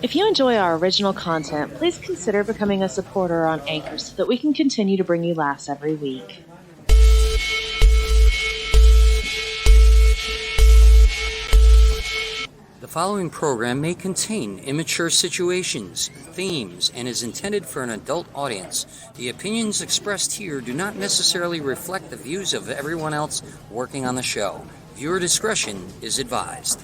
If you enjoy our original content, please consider becoming a supporter on Anchor so that we can continue to bring you laughs every week. The following program may contain immature situations, themes, and is intended for an adult audience. The opinions expressed here do not necessarily reflect the views of everyone else working on the show. Viewer discretion is advised.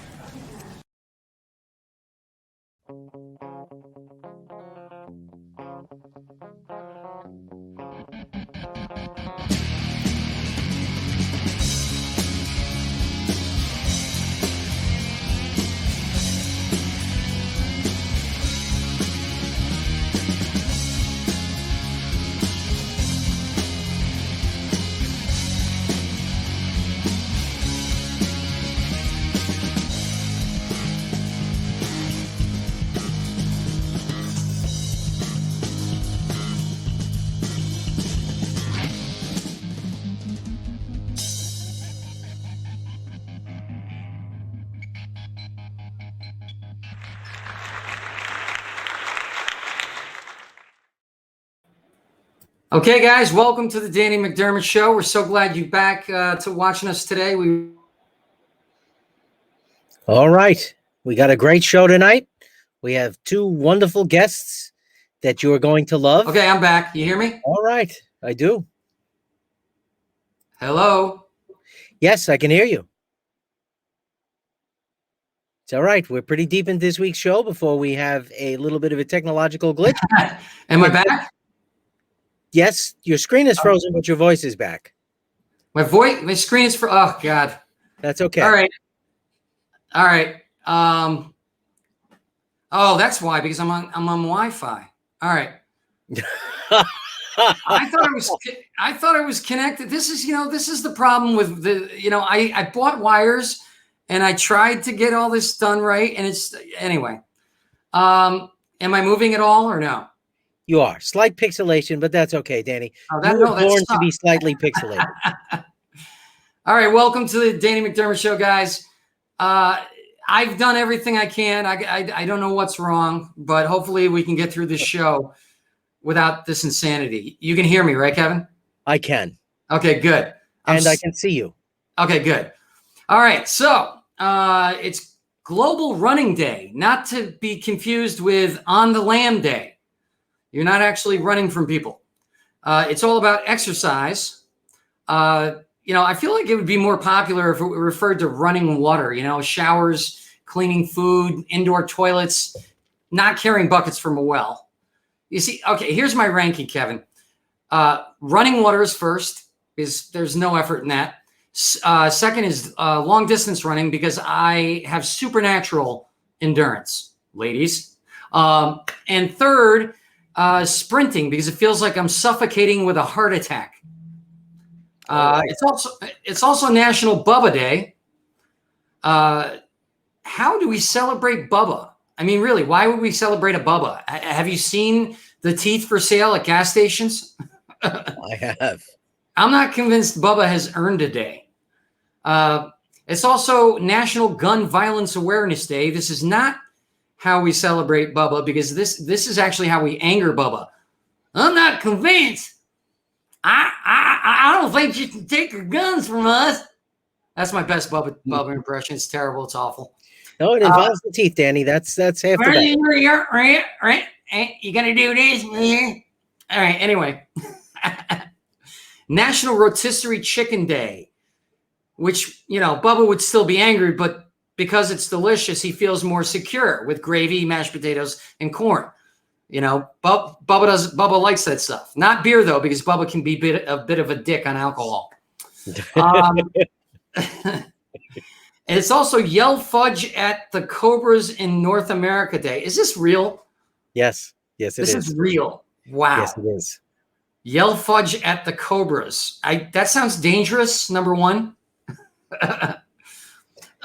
Okay, guys, welcome to the Danny McDermott Show. We're so glad you're back to watching us today. All right. We got a great show tonight. We have two wonderful guests that you are going to love. Okay, I'm back. You hear me? All right. I do. Hello? Yes, I can hear you. It's all right. We're pretty deep in this week's show before we have a little bit of a technological glitch. Am I back? Yes, your screen is frozen, but your voice is back. My screen is for, oh, God. That's okay. All right. Oh, that's why, because I'm on Wi-Fi. All right. I thought it was connected. This is the problem with I bought wires and I tried to get all this done right. And anyway. Am I moving at all or no? You are. Slight pixelation, but that's okay, Danny. You were born to be slightly pixelated. All right. Welcome to the Danny McDermott Show, guys. I've done everything I can. I don't know what's wrong, but hopefully we can get through this show without this insanity. You can hear me, right, Kevin? I can. Okay, good. And I can see you. Okay, good. All right. So it's Global Running Day, not to be confused with On the Lam Day. You're not actually running from people. It's all about exercise. I feel like it would be more popular if it referred to running water, showers, cleaning food, indoor toilets, not carrying buckets from a well. You see, okay, here's my ranking, Kevin. Running water is first, because there's no effort in that. Second is long distance running, because I have supernatural endurance, ladies. And third, sprinting, because it feels like I'm suffocating with a heart attack. It's also National Bubba Day. How do we celebrate Bubba? I mean, really, why would we celebrate a Bubba? Have you seen the teeth for sale at gas stations? I have. I'm not convinced Bubba has earned a day. It's also National Gun Violence Awareness Day. This is not how we celebrate Bubba, because this is actually how we anger Bubba. I'm not convinced. I don't think you can take your guns from us. That's my best Bubba impression. It's terrible. It's awful. No, it involves the teeth, Danny. That's half the battle. Right. You got to do this, man. All right. Anyway, National Rotisserie Chicken Day, which, Bubba would still be angry, but because it's delicious, he feels more secure with gravy, mashed potatoes, and corn. Bubba likes that stuff. Not beer, though, because Bubba can be a bit of a dick on alcohol. And it's also Yell Fudge at the Cobras in North America Day. Is this real? Yes. Yes, it is. This is real. Wow. Yes, it is. Yell Fudge at the Cobras. That sounds dangerous, number one.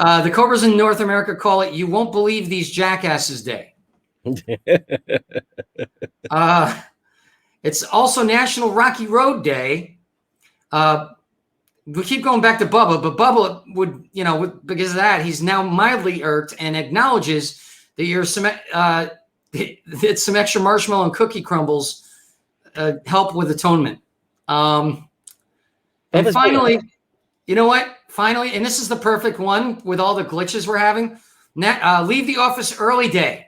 The Cobras in North America call it You Won't Believe These Jackasses Day. It's also National Rocky Road Day. We keep going back to Bubba, but Bubba would, because of that, he's now mildly irked and acknowledges that it's some extra marshmallow and cookie crumbles help with atonement. And finally, you know what? Finally, and this is the perfect one with all the glitches we're having. Leave the office early day.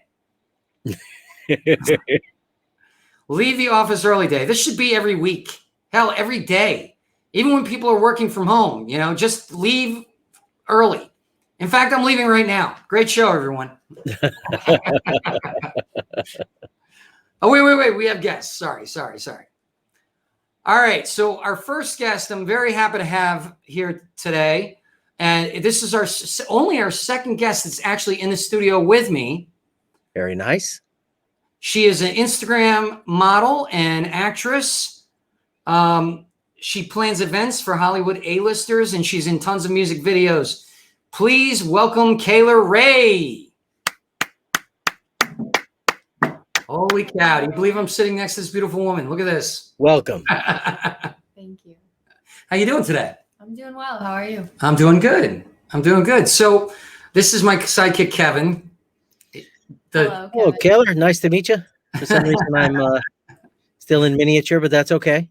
Leave the office early day. This should be every week. Hell, every day. Even when people are working from home, just leave early. In fact, I'm leaving right now. Great show, everyone. Oh, wait. We have guests. Sorry. All right. So our first guest, I'm very happy to have here today. And this is only our second guest that's actually in the studio with me. Very nice. She is an Instagram model and actress. She plans events for Hollywood A-listers, and she's in tons of music videos. Please welcome Kayler Ray. Holy cow. Do you believe I'm sitting next to this beautiful woman? Look at this. Welcome. Thank you. How you doing today? I'm doing well. How are you? I'm doing good. So this is my sidekick, Kevin. Hello, Hello, Kevin. Kayler. Nice to meet you. For some reason, I'm still in miniature, but that's okay.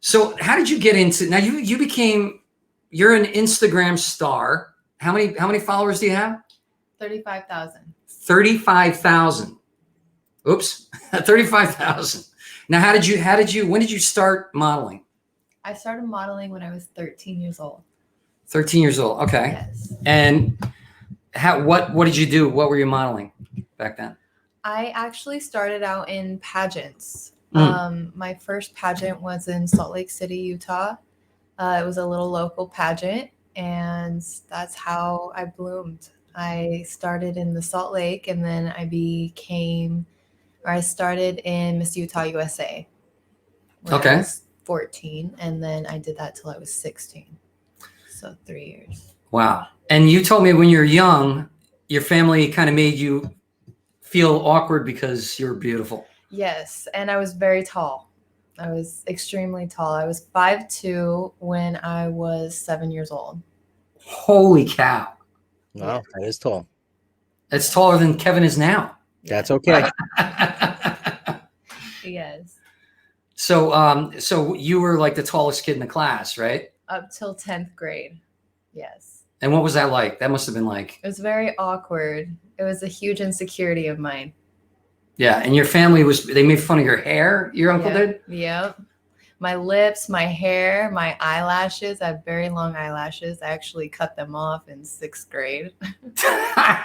So how did you get into, now you're an Instagram star. How many followers do you have? 35,000. 35,000. Oops. 35,000. Now, when did you start modeling? I started modeling when I was 13 years old. 13 years old. Okay. Yes. And what did you do? What were you modeling back then? I actually started out in pageants. My first pageant was in Salt Lake City, Utah. It was a little local pageant, and that's how I bloomed. I started in the Salt Lake, and then I started in Miss Utah USA. Okay. I was 14, and then I did that till I was 16. So 3 years. Wow. And you told me when you were young, your family kind of made you feel awkward because you're beautiful. Yes, and I was very tall. I was extremely tall. I was 5'2" when I was 7 years old. Holy cow. Wow, that is tall. That's taller than Kevin is now. That's okay. Yes. So you were like the tallest kid in the class, right? Up till 10th grade. Yes. And what was that like? That must have been like. It was very awkward. It was a huge insecurity of mine. Yeah. And your family they made fun of your hair, your uncle did? Yep. My lips, my hair, my eyelashes. I have very long eyelashes. I actually cut them off in 6th grade.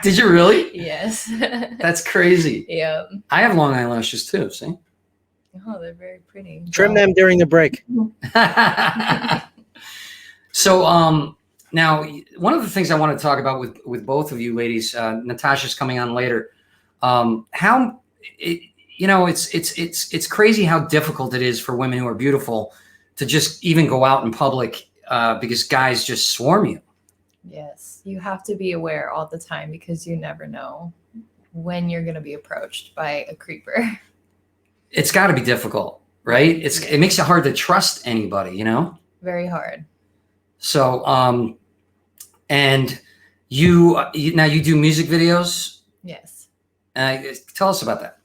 Did you really? Yes. That's crazy. Yep. I have long eyelashes too, see? Oh, they're very pretty. Trim them during the break. So now one of the things I want to talk about with both of you ladies, Natasha's coming on later. It's crazy how difficult it is for women who are beautiful to just even go out in public because guys just swarm you. Yes, you have to be aware all the time because you never know when you're going to be approached by a creeper. It's got to be difficult, right? It makes it hard to trust anybody, Very hard. So, and you do music videos. Yes. Tell us about that.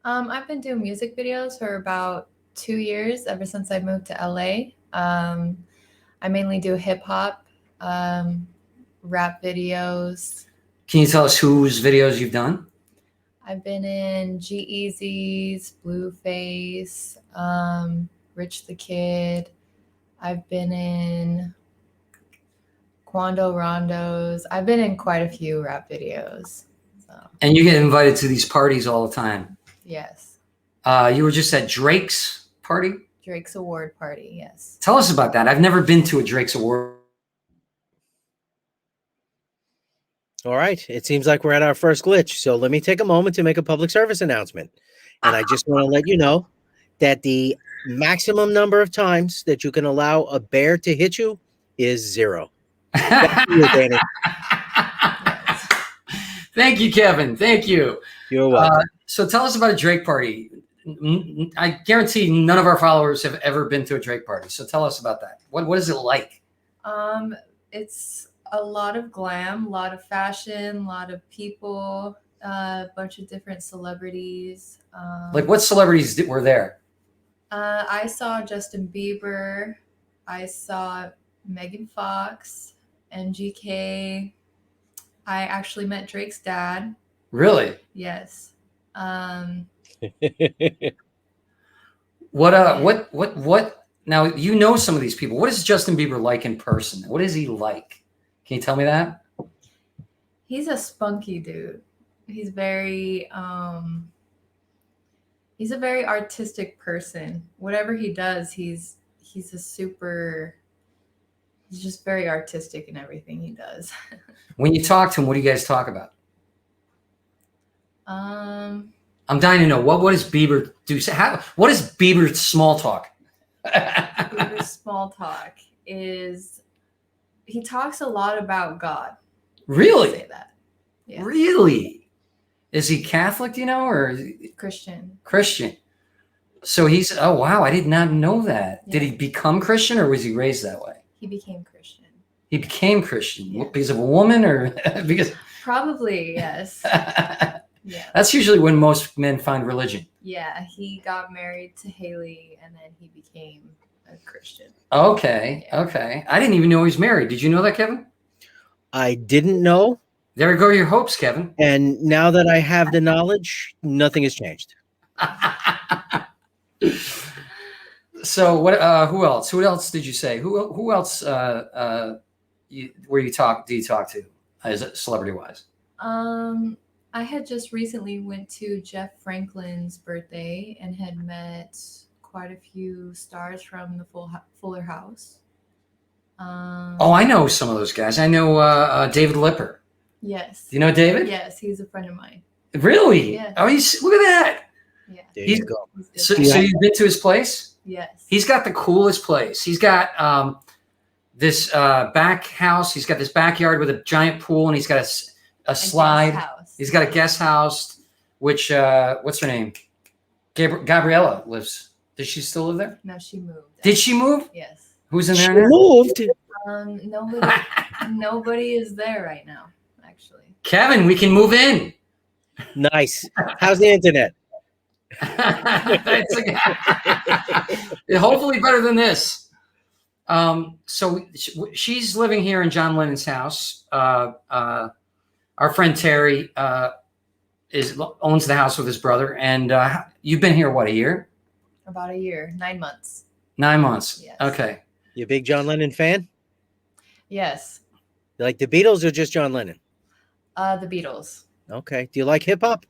I've been doing music videos for about 2 years, ever since I moved to LA. I mainly do hip hop, rap videos. Can you tell us whose videos you've done? I've been in G-Eazy's, Blueface, Rich the Kid. I've been in Quando Rondo's. I've been in quite a few rap videos. So. And you get invited to these parties all the time. Yes. You were just at Drake's party? Drake's award party, yes. Tell us about that. I've never been to a Drake's award. All right. It seems like we're at our first glitch. So let me take a moment to make a public service announcement. And I just want to let you know that the maximum number of times that you can allow a bear to hit you is 0. Back to you, Danny. Thank you, Kevin. Thank you. You're welcome. So tell us about a Drake party. I guarantee none of our followers have ever been to a Drake party. So tell us about that. What is it like? It's a lot of glam, a lot of fashion, a lot of people. A bunch of different celebrities. Like what celebrities were there? I saw Justin Bieber. I saw Megan Fox, MGK. I actually met Drake's dad. Really? Yes. What now you know some of these people. What is Justin Bieber like in person? What is he like? Can you tell me that? He's a spunky dude. He's very he's a very artistic person. Whatever he does, he's just very artistic in everything he does. When you talk to him, what do you guys talk about? Um I'm dying to know what does Bieber do? What is Bieber's small talk? Bieber's small talk is he talks a lot about God. Really? Say that. Yeah. Really? Is he Catholic, do you know, or Christian? Christian? So he's, oh wow, I did not know that. Yeah. Did he become Christian or was he raised that way? He became Christian. He became Christian. Yeah. Because of a woman or because Probably, yes. Yeah. That's usually when most men find religion. Yeah, he got married to Haley and then he became a Christian. Okay, Yeah. okay. I didn't even know he was married. Did you know that, Kevin? I didn't know. There go your hopes, Kevin. And now that I have the knowledge, nothing has changed. So what? Who else? Who else did you say? Who else? Do you talk to as celebrity wise? I had just recently went to Jeff Franklin's birthday and had met quite a few stars from the Fuller House. Oh, I know some of those guys. I know David Lipper. Yes. Do you know David? Yes, he's a friend of mine. Really? Yeah. Oh, look at that. Yeah. There He's- you go. He's So, good. so you've been to his place? Yes. He's got the coolest place. He's got this back house. He's got this backyard with a giant pool, and he's got a A guest slide. house. He's got a guest house, which what's her name? Gabriella lives. Does she still live there? No, she moved. Did she move? Yes. Who's in She there now? moved. Nobody is there right now, actually. Kevin, we can move in. Nice. How's the internet? Hopefully better than this. So she's living here in John Lennon's house. Our friend Terry owns the house with his brother, and you've been here what, a year? About a year, 9 months. 9 months. Yes. Okay. You a big John Lennon fan? Yes. You like the Beatles or just John Lennon? The Beatles. Okay. Do you like hip hop?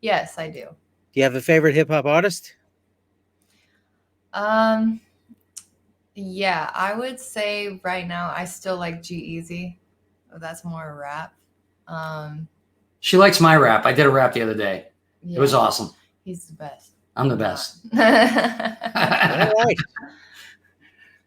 Yes, I do. Do you have a favorite hip hop artist? Yeah, I would say right now I still like G-Eazy. That's more rap. She likes my rap. I did a rap the other day. Yeah, It was awesome. He's the best. I'm the best. All right.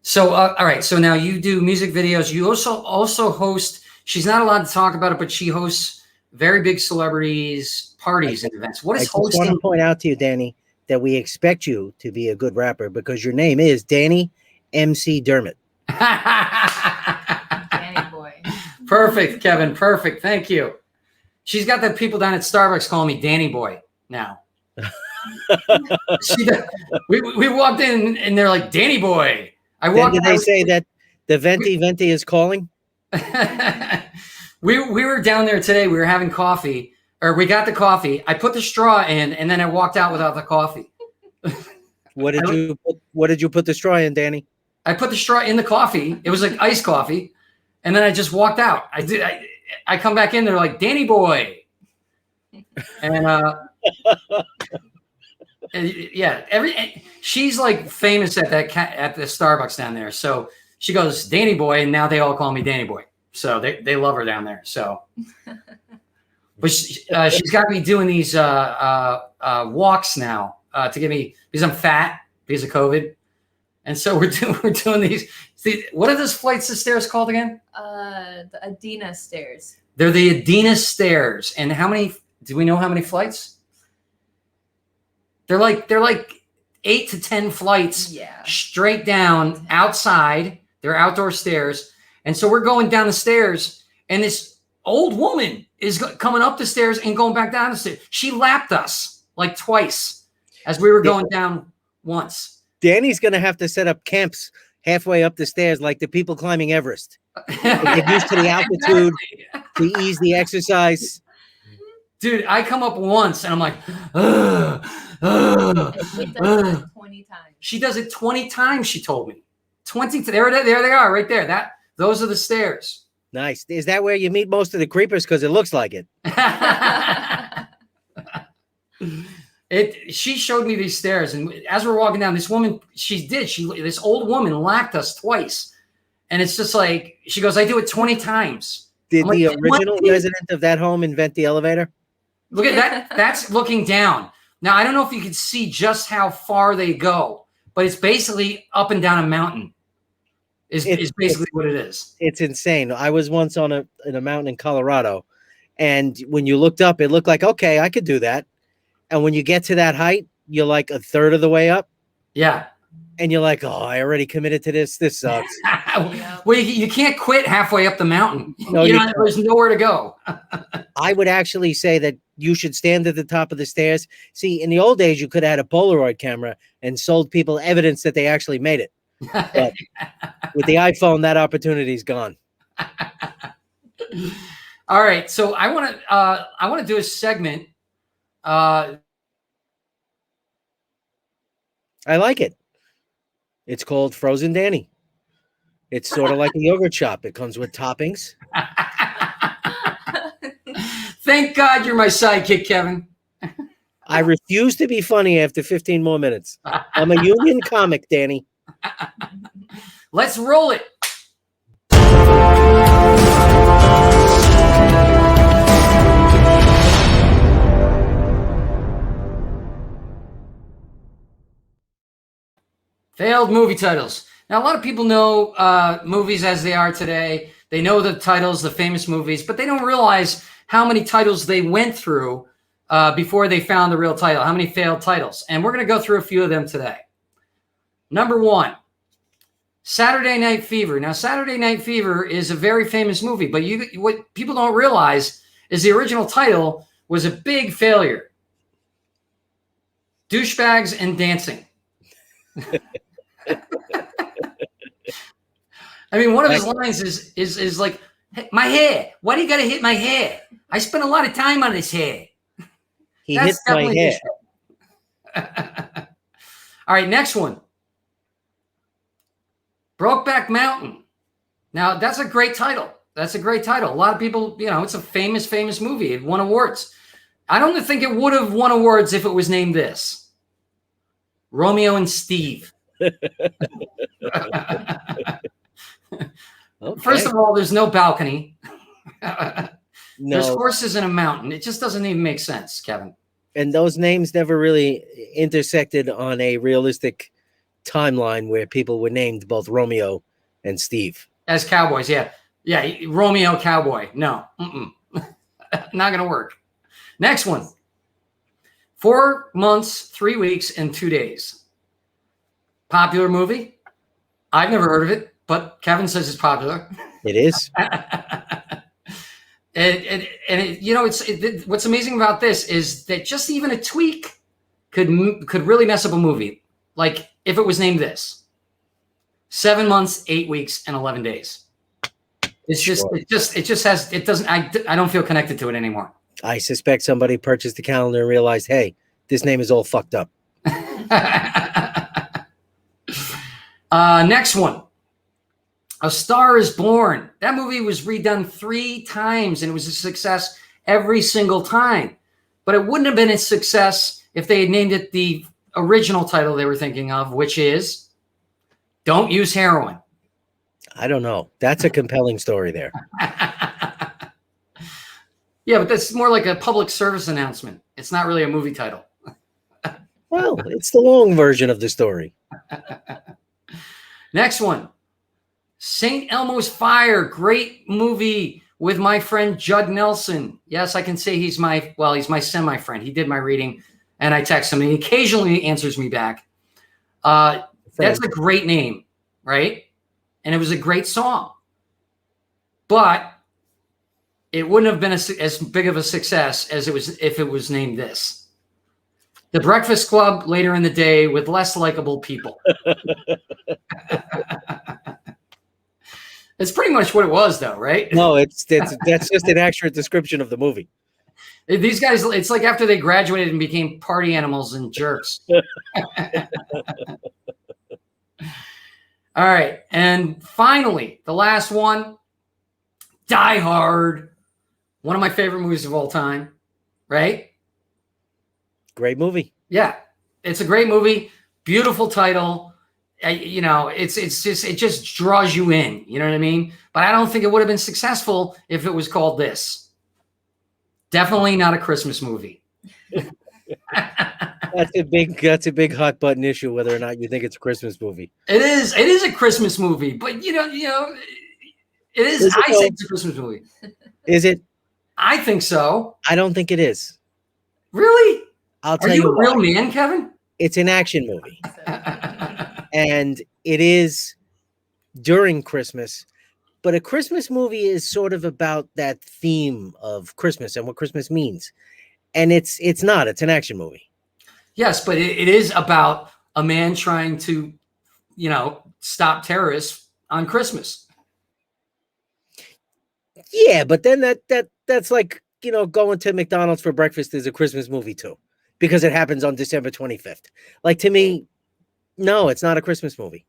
So, all right. So now you do music videos. You also host. She's not allowed to talk about it, but she hosts very big celebrities parties and events. What I is just want hosting? to point out to you, Danny, that we expect you to be a good rapper because your name is Danny MC Dermott. Danny boy. Perfect, Kevin. Perfect. Thank you. She's got the people down at Starbucks calling me Danny Boy now. We walked in and they're like, Danny Boy. I Then walked. did they say that the Venti is calling? we were down there today. We were having coffee, or we got the coffee. I put the straw in, and then I walked out without the coffee. What did you put the straw in, Danny? I put the straw in the coffee. It was like iced coffee, and then I just walked out. I come back in. They're like, Danny Boy, and yeah, she's like famous at at the Starbucks down there. So she goes, Danny Boy, and now they all call me Danny Boy. So they love her down there. So, but she's got me doing these walks now to get me, because I'm fat because of COVID, and so we're doing these. See, what are those flights of stairs called again? The Adina stairs. They're the Adina stairs. And how many? Do we know how many flights? They're like 8 to 10 flights Yeah. straight down outside. They're outdoor stairs. And so we're going down the stairs, and this old woman is coming up the stairs and going back down the stairs. She lapped us like twice as we were going down once. Danny's going to have to set up camps halfway up the stairs like the people climbing Everest. Get used to the altitude to ease the exercise. Dude, I come up once and I'm like, She does it 20 times. She does it 20 times, she told me. 20. There they are right there. Those are the stairs. Nice. Is that where you meet most of the creepers? Because it looks like it. She showed me these stairs, and as we're walking down, this woman, this old woman lapped us twice. And it's just like, she goes, I do it 20 times. Did the original resident of that home invent the elevator? Look at that. That's looking down. Now, I don't know if you can see just how far they go, but it's basically up and down a mountain. Is basically what it is. It's insane. I was once in a mountain in Colorado, and when you looked up, it looked like, okay, I could do that. And when you get to that height, you're like a third of the way up. Yeah. And you're like, oh, I already committed to this. This sucks. Well, you can't quit halfway up the mountain. No, there's nowhere to go. I would actually say that you should stand at the top of the stairs. See, in the old days, you could have had a Polaroid camera and sold people evidence that they actually made it. But with the iPhone, that opportunity's gone. All right, so I want to do a segment. I like it. It's called Frozen Danny. It's sort of like a yogurt shop. It comes with toppings. Thank God you're my sidekick, Kevin. I refuse to be funny after 15 more minutes. I'm a union comic, Danny. Let's roll it. Failed movie titles. Now, a lot of people know movies as they are today. They know the titles, the famous movies, but they don't realize how many titles they went through before they found the real title, how many failed titles. And we're going to go through a few of them today. Number 1, Saturday Night Fever. Now, Saturday Night Fever is a very famous movie, but what people don't realize is the original title was a big failure. Douchebags and Dancing. I mean, one of his lines is like, hey, my hair. Why do you got to hit my hair? I spent a lot of time on this hair. He hit my hair. All right, next one. Brokeback Mountain. Now, that's a great title. That's a great title. A lot of people, it's a famous movie. It won awards. I don't think it would have won awards if it was named this. Romeo and Steve. Okay. First of all, there's no balcony. No. There's horses in a mountain. It just doesn't even make sense, Kevin. And those names never really intersected on a realistic timeline where people were named both Romeo and Steve. As cowboys, yeah. Yeah, Romeo Cowboy. No. Not going to work. Next one. 4 months, 3 weeks, and 2 days. Popular movie. I've never heard of it, but Kevin says it's popular. It is. What's amazing about this is that just even a tweak could really mess up a movie. Like if it was named this: 7 months, 8 weeks, and 11 days. It's just, I don't feel connected to it anymore. I suspect somebody purchased the calendar and realized, hey, this name is all fucked up. Next one. A Star is Born. That movie was redone 3 times, and it was a success every single time. But it wouldn't have been a success if they had named it the original title they were thinking of, which is Don't Use Heroin. I don't know. That's a compelling story there. Yeah, but that's more like a public service announcement. It's not really a movie title. Well, it's the long version of the story. Next one. St. Elmo's Fire. Great movie with my friend Judd Nelson. Yes, I can say he's my semi-friend. He did my reading, and I text him, and he occasionally answers me back. That's a great name, right? And it was a great song. But it wouldn't have been as big of a success as it was if it was named this. The Breakfast Club later in the day with less likable people. It's pretty much what it was, though, right? No, that's just an accurate description of the movie. These guys, it's like after they graduated and became party animals and jerks. All right. And finally, the last one, Die Hard. One of my favorite movies of all time, right? Great movie. Yeah. It's a great movie. Beautiful title. It just draws you in. You know what I mean? But I don't think it would have been successful if it was called this. Definitely not a Christmas movie. That's a big hot button issue, whether or not you think it's a Christmas movie. It is a Christmas movie, but it is. I say it's a Christmas movie. Is it? I think so. I don't think it is. Really? I'll tell Are you a why. real man, Kevin? It's an action movie. And it is during Christmas, but a Christmas movie is sort of about that theme of Christmas and what Christmas means. And it's not. It's an action movie. Yes, but it is about a man trying to, stop terrorists on Christmas. Yeah, but then that's like, going to McDonald's for breakfast is a Christmas movie too, because it happens on December 25th. Like, to me, no, it's not a Christmas movie.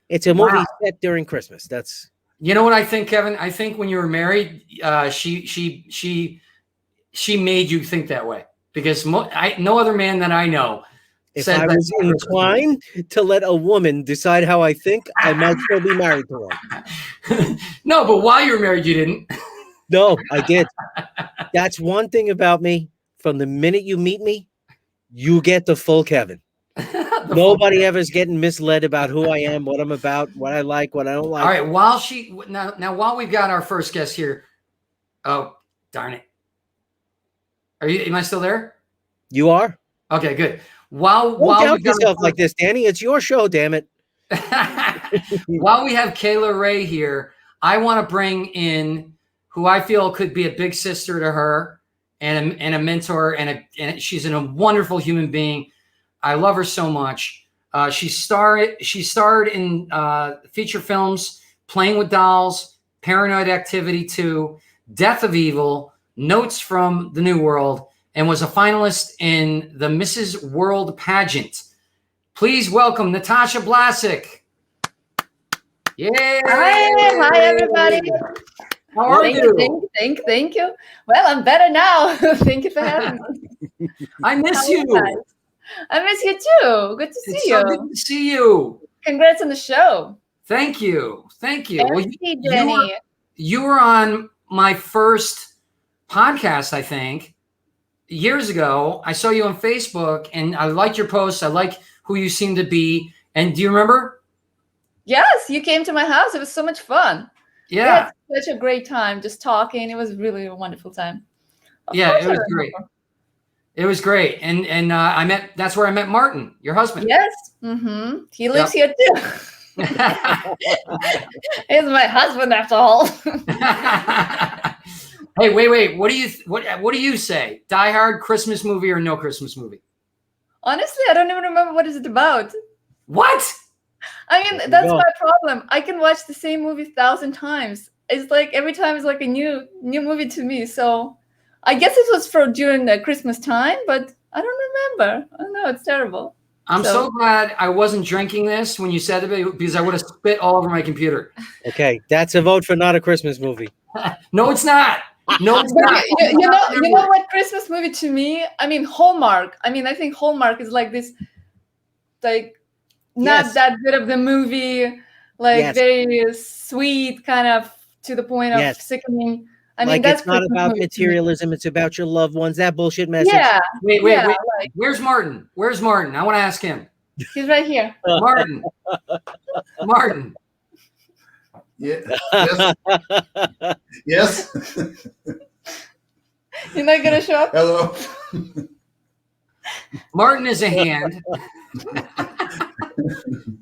It's a movie set during Christmas. That's. You know what I think, Kevin? I think when you were married, she made you think that way, because no other man that I know. If I was inclined to let a woman decide how I think, I might still be married to her. No, but while you were married, you didn't. No, I did. That's one thing about me. From the minute you meet me, you get the full Kevin. Nobody ever is getting misled about who I am, what I'm about, what I like, what I don't like. All right. While we've got our first guest here. Oh, darn it. Am I still there? You are? Okay, good. Don't doubt yourself like this, Danny. It's your show, damn it. While we have Kayler Ray here, I want to bring in who I feel could be a big sister to her and a mentor, and she's a wonderful human being. I love her so much. She starred in feature films, Playing with Dolls, Paranoid Activity 2, Death of Evil, Notes from the New World, and was a finalist in the Mrs. World pageant. Please welcome Natasha Blasick. Yay! Hi, everybody. How are you? Thank you. Well, I'm better now. Thank you for having me. I miss you. I miss you too. Good to see you. So good to see you. Congrats on the show. Thank you. Well, Jenny. You were on my first podcast, I think, years ago. I saw you on Facebook, and I liked your posts. I like who you seem to be. And do you remember? Yes, you came to my house. It was so much fun. Yeah. We had such a great time just talking. It was really a wonderful time. It was great. It was great. And that's where I met Martin, your husband. Yes. Mm-hmm. He lives here too. He's my husband after all. Hey, wait. What do you say? Die Hard, Christmas movie or no Christmas movie? Honestly, I don't even remember what is it about. What? I mean, that's my problem. I can watch the same movie 1,000 times. It's like every time is like a new movie to me. So I guess it was during the Christmas time, but I don't remember. I don't know. It's terrible. I'm so glad I wasn't drinking this when you said it, because I would have spit all over my computer. Okay, that's a vote for not a Christmas movie. No, it's not. No, it's not. You know what Christmas movie to me? I mean, Hallmark. I mean, I think Hallmark is like this, like not that good of the movie, like very sweet, kind of to the point of sickening. I mean, that's it's not about materialism. It's about your loved ones. That bullshit message. Yeah. Wait. Where's Martin? Where's Martin? I want to ask him. He's right here. Martin. Yeah. Yes. You're not gonna show up? Hello. Martin is a hand.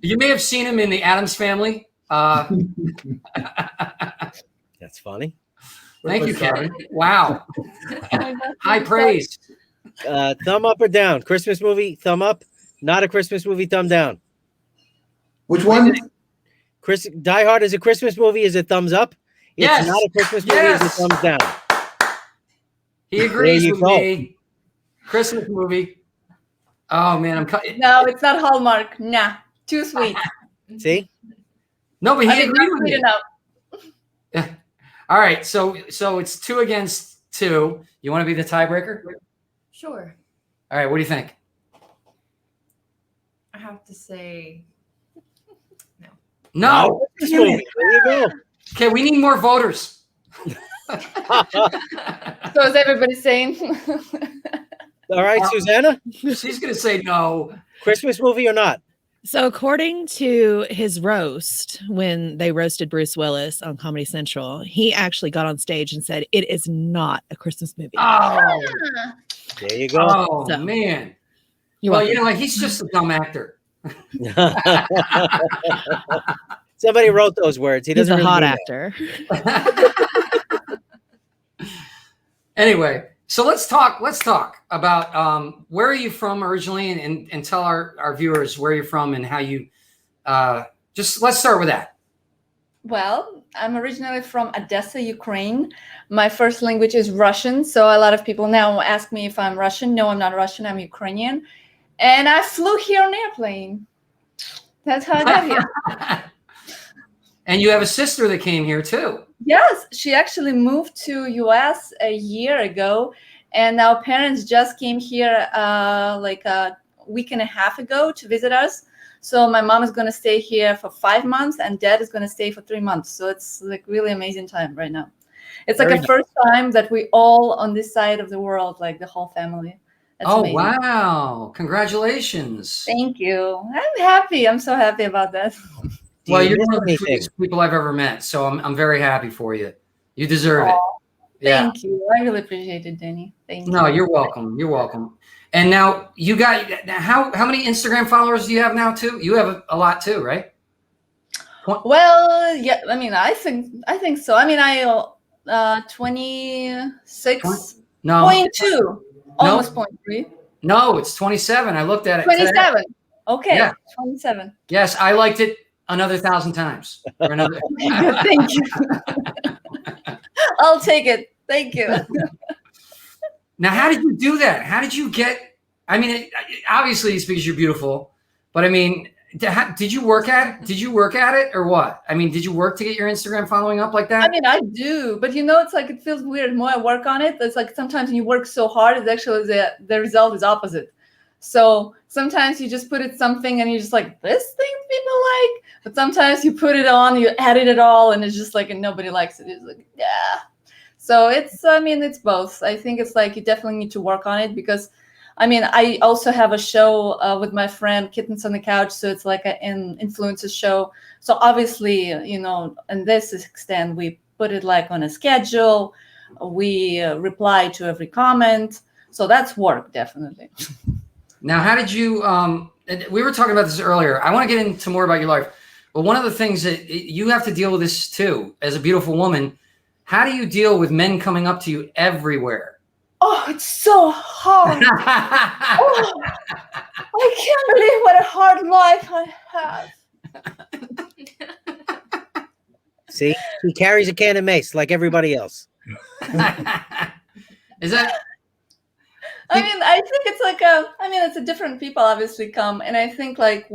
You may have seen him in the Addams Family. That's funny. Thank you, Kevin. Wow. Oh my God. High praise. Thumb up or down? Christmas movie, thumb up. Not a Christmas movie, thumb down. Which one? Die Hard is a Christmas movie. Is it thumbs up? Yes. It's not a Christmas movie. Yes. Is it thumbs down? He agrees you with go. me. Christmas movie. Oh man, I'm cutting. No, it's not Hallmark. Nah, too sweet. See? No, but he I think agreed not with sweet me. enough. All right, so it's 2 against 2. You want to be the tiebreaker? Sure. All right, what do you think? I have to say no. No. Christmas movie. There you go. Okay, we need more voters. So is everybody saying? All right, Susanna. She's gonna say no. Christmas movie or not? So, according to his roast, when they roasted Bruce Willis on Comedy Central, he actually got on stage and said, "It is not a Christmas movie." Oh, There you go. oh So- man. You're Well, welcome. you know what? He's just a dumb actor. Somebody wrote those words. He He's doesn't a really hot mean that. actor. Anyway, so let's talk about where are you from originally, and tell our viewers where you're from and how you just let's start with that. Well, I'm originally from Odessa, Ukraine. My first language is Russian, so a lot of people now ask me if I'm Russian. No, I'm not Russian. I'm Ukrainian, and I flew here on airplane. That's how I got here. And you have a sister that came here too. Yes, she actually moved to US a year ago, and our parents just came here like a week and a half ago to visit us. So my mom is going to stay here for 5 months, and dad is going to stay for 3 months. So it's like really amazing time right now. It's like Very a nice. first time that we all on this side of the world, like the whole family. That's Oh amazing. wow! Congratulations. Thank you. I'm happy. I'm so happy about that. Do Well, you you're miss one of the anything? sweetest people I've ever met, so I'm very happy for you. You deserve it. Aw, Yeah. Thank you. I really appreciate it, Danny. Thank you. No, you're welcome. You're welcome. And now you got how many Instagram followers do you have now too? You have a lot too, right? Well, yeah. I mean, I think so. I mean, I 26.2, No, almost 0.3. no, it's 27. I looked at it. today. 27. Okay, Yeah. 27. Yes, I liked it another 1,000 times. Or another. Good, thank you. I'll take it. Thank you. Now, how did you do that? How did you get? I mean, obviously it's because you're beautiful, but I mean, did you work at it? Did you work at it or what? I mean, did you work to get your Instagram following up like that? I mean, I do, but it's like it feels weird. The more I work on it, it's like sometimes when you work so hard, it's actually the result is opposite. So sometimes you just put it something and you're just like, this thing people like, but sometimes you put it on, you edit it all, and it's just like, and nobody likes it. It's like, yeah. So it's both. I think it's like you definitely need to work on it because, I mean, I also have a show with my friend Kittens on the Couch. So it's like an influencer show. So obviously, in this extent, we put it like on a schedule. We reply to every comment. So that's work, definitely. Now, how did you? We were talking about this earlier. I want to get into more about your life, but one of the things that you have to deal with this too, as a beautiful woman. How do you deal with men coming up to you everywhere? Oh, it's so hard. Oh, I can't believe what a hard life I have. See, he carries a can of mace like everybody else. Is that? I mean, I think it's like it's a different people obviously come. And I think like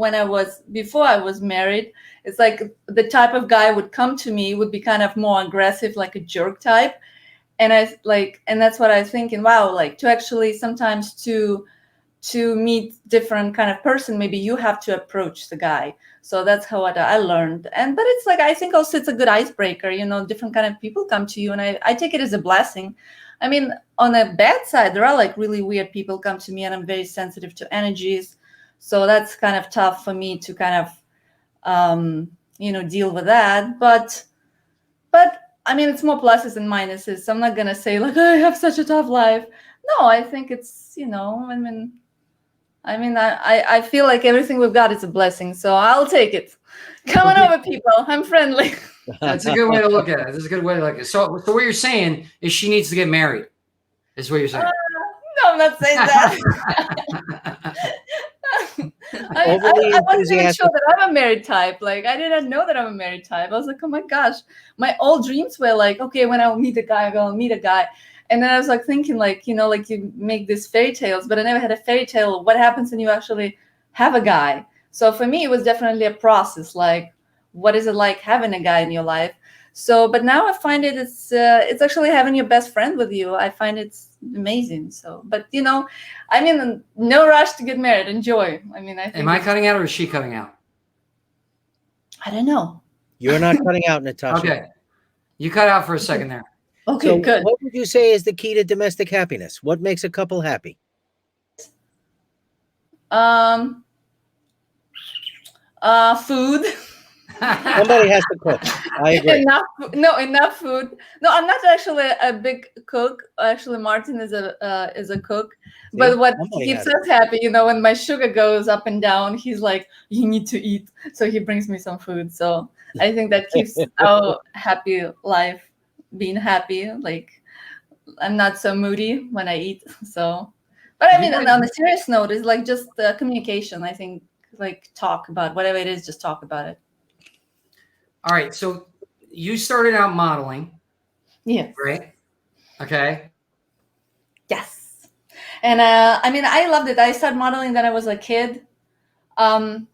before I was married, it's like the type of guy would come to me would be kind of more aggressive, like a jerk type. And and that's what I think. And wow, like to actually sometimes to meet different kind of person, maybe you have to approach the guy. So that's how I learned. But it's like, I think also it's a good icebreaker, different kind of people come to you. And I take it as a blessing. I mean, on the bad side, there are like really weird people come to me and I'm very sensitive to energies. So that's kind of tough for me to kind of, deal with that. But I mean, it's more pluses and minuses. So I'm not going to say like, I have such a tough life. No, I think it's, I mean, I feel like everything we've got is a blessing, so I'll take it. Come on over, people. I'm friendly. That's a good way to look at it. That's a good way to look at it. So what you're saying is she needs to get married, is what you're saying. No, I'm not saying that. I wasn't even sure that I'm a married type. Like, I didn't know that I'm a married type. I was like, oh my gosh. My old dreams were like, okay, when I'll meet a guy, I'll meet a guy. And then I was like thinking, like, you know, like you make these fairy tales, but I never had a fairy tale. What happens when you actually have a guy? So for me, it was definitely a process. Like, what is it like having a guy in your life? So, but now I find it's actually having your best friend with you. I find it's amazing. So, but you know, I mean, no rush to get married. Enjoy. I mean, I think. Am I cutting out or is she cutting out? I don't know. You're not cutting out, Natasha. Okay. You cut out for a second there. Okay, So good. what would you say is the key to domestic happiness? What makes a couple happy? Food. Somebody has to cook. I agree. Enough food. No, I'm not actually a big cook. Actually, Martin is a cook. See, but what somebody keeps has us happy, you know, when my sugar goes up and down, he's like, "You need to eat." So he brings me some food. So I think that keeps our happy life being happy. Like, I'm not so moody when I eat. So, but I mean, on a serious note, it's like just communication. I think, like, talk about whatever it is, just talk about it. All right. So you started out modeling. Yes. Right. Okay. Yes. And I mean, I loved it. I started modeling when I was a kid. Like,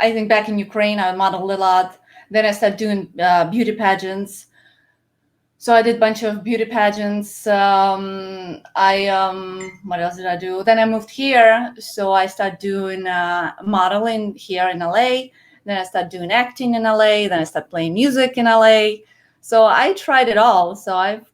I think back in Ukraine, I modeled a lot. Then I started doing beauty pageants. So I did a bunch of beauty pageants. What else did I do? Then I moved here. So I started doing modeling here in LA. Then I started doing acting in LA. Then I started playing music in LA. So I tried it all. So I've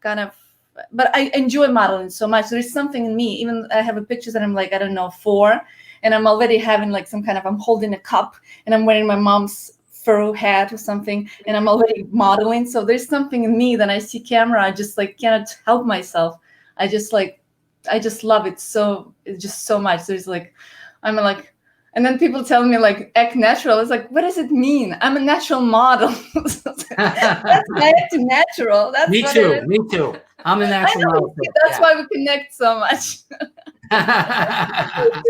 but I enjoy modeling so much. There is something in me. Even I have a picture that I'm like, I don't know, 4. And I'm already having like I'm holding a cup and I'm wearing my mom's fur hat or something. And I'm already modeling. So there's something in me that I see camera. I just like cannot help myself. I just love it. So it's just so much. There's like, I'm like, and then people tell me like act natural. It's like, what does it mean? I'm a natural model. That's my acting natural. That's me too. Me too. I'm a natural model. That's why we connect so much.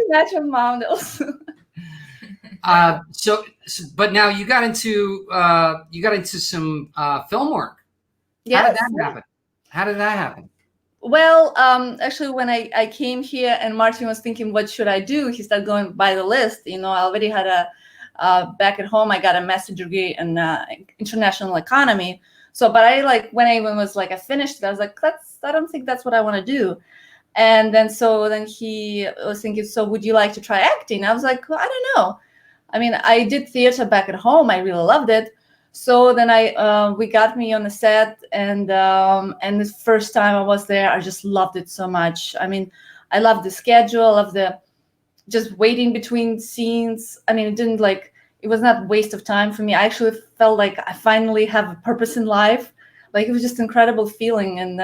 Natural models. But now you got into some film work. Yes. How did that happen? Well, actually, when I came here and Martin was thinking, what should I do? He started going by the list. You know, I already had back at home, I got a master's degree in international economy. So, but when I was like, I finished it, I was like, I don't think that's what I want to do. And then he was thinking, so would you like to try acting? I was like, well, I don't know. I mean, I did theater back at home. I really loved it. So then we got me on the set, and the first time I was there, I just loved it so much. I mean, I loved the schedule of the just waiting between scenes. I mean, it was not a waste of time for me. I actually felt like I finally have a purpose in life. Like, it was just an incredible feeling. And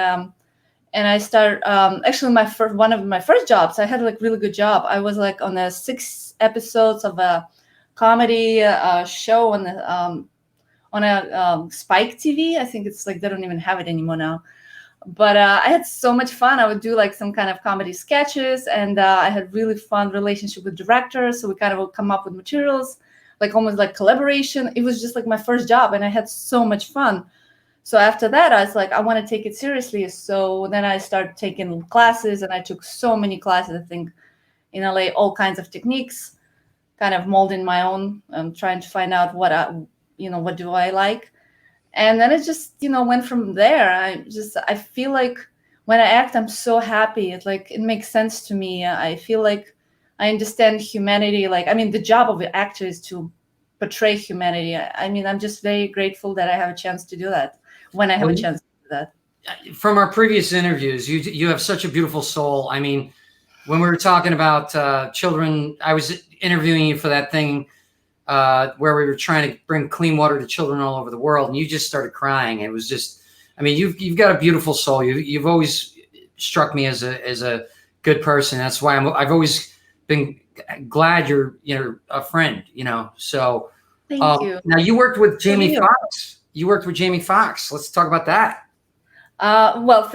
I started actually one of my first jobs. I had like really good job. I was like on the 6 episodes of a comedy show on a Spike TV. I think it's like they don't even have it anymore now. But I had so much fun. I would do like some kind of comedy sketches, and I had really fun relationship with directors. So we kind of would come up with materials, like almost like collaboration. It was just like my first job, and I had so much fun. So after that, I was like, I want to take it seriously. So then I started taking classes, and I took so many classes, I think, in LA, all kinds of techniques, kind of molding my own, trying to find out what do I like. And then it just, went from there. I feel like when I act, I'm so happy. It's like, it makes sense to me. I feel like I understand humanity. Like, I mean, the job of an actor is to portray humanity. I mean, I'm just very grateful that I have a chance to do that when I have a chance to do that. From our previous interviews, you have such a beautiful soul. I mean, when we were talking about children, I was interviewing you for that thing where we were trying to bring clean water to children all over the world, and you just started crying. It was just, I mean, you've got a beautiful soul. You've always struck me as a good person. That's why I've always been glad you're a friend. So Thank you. now you worked with Jamie you. Foxx. You worked with Jamie Foxx. Let's talk about that. Well,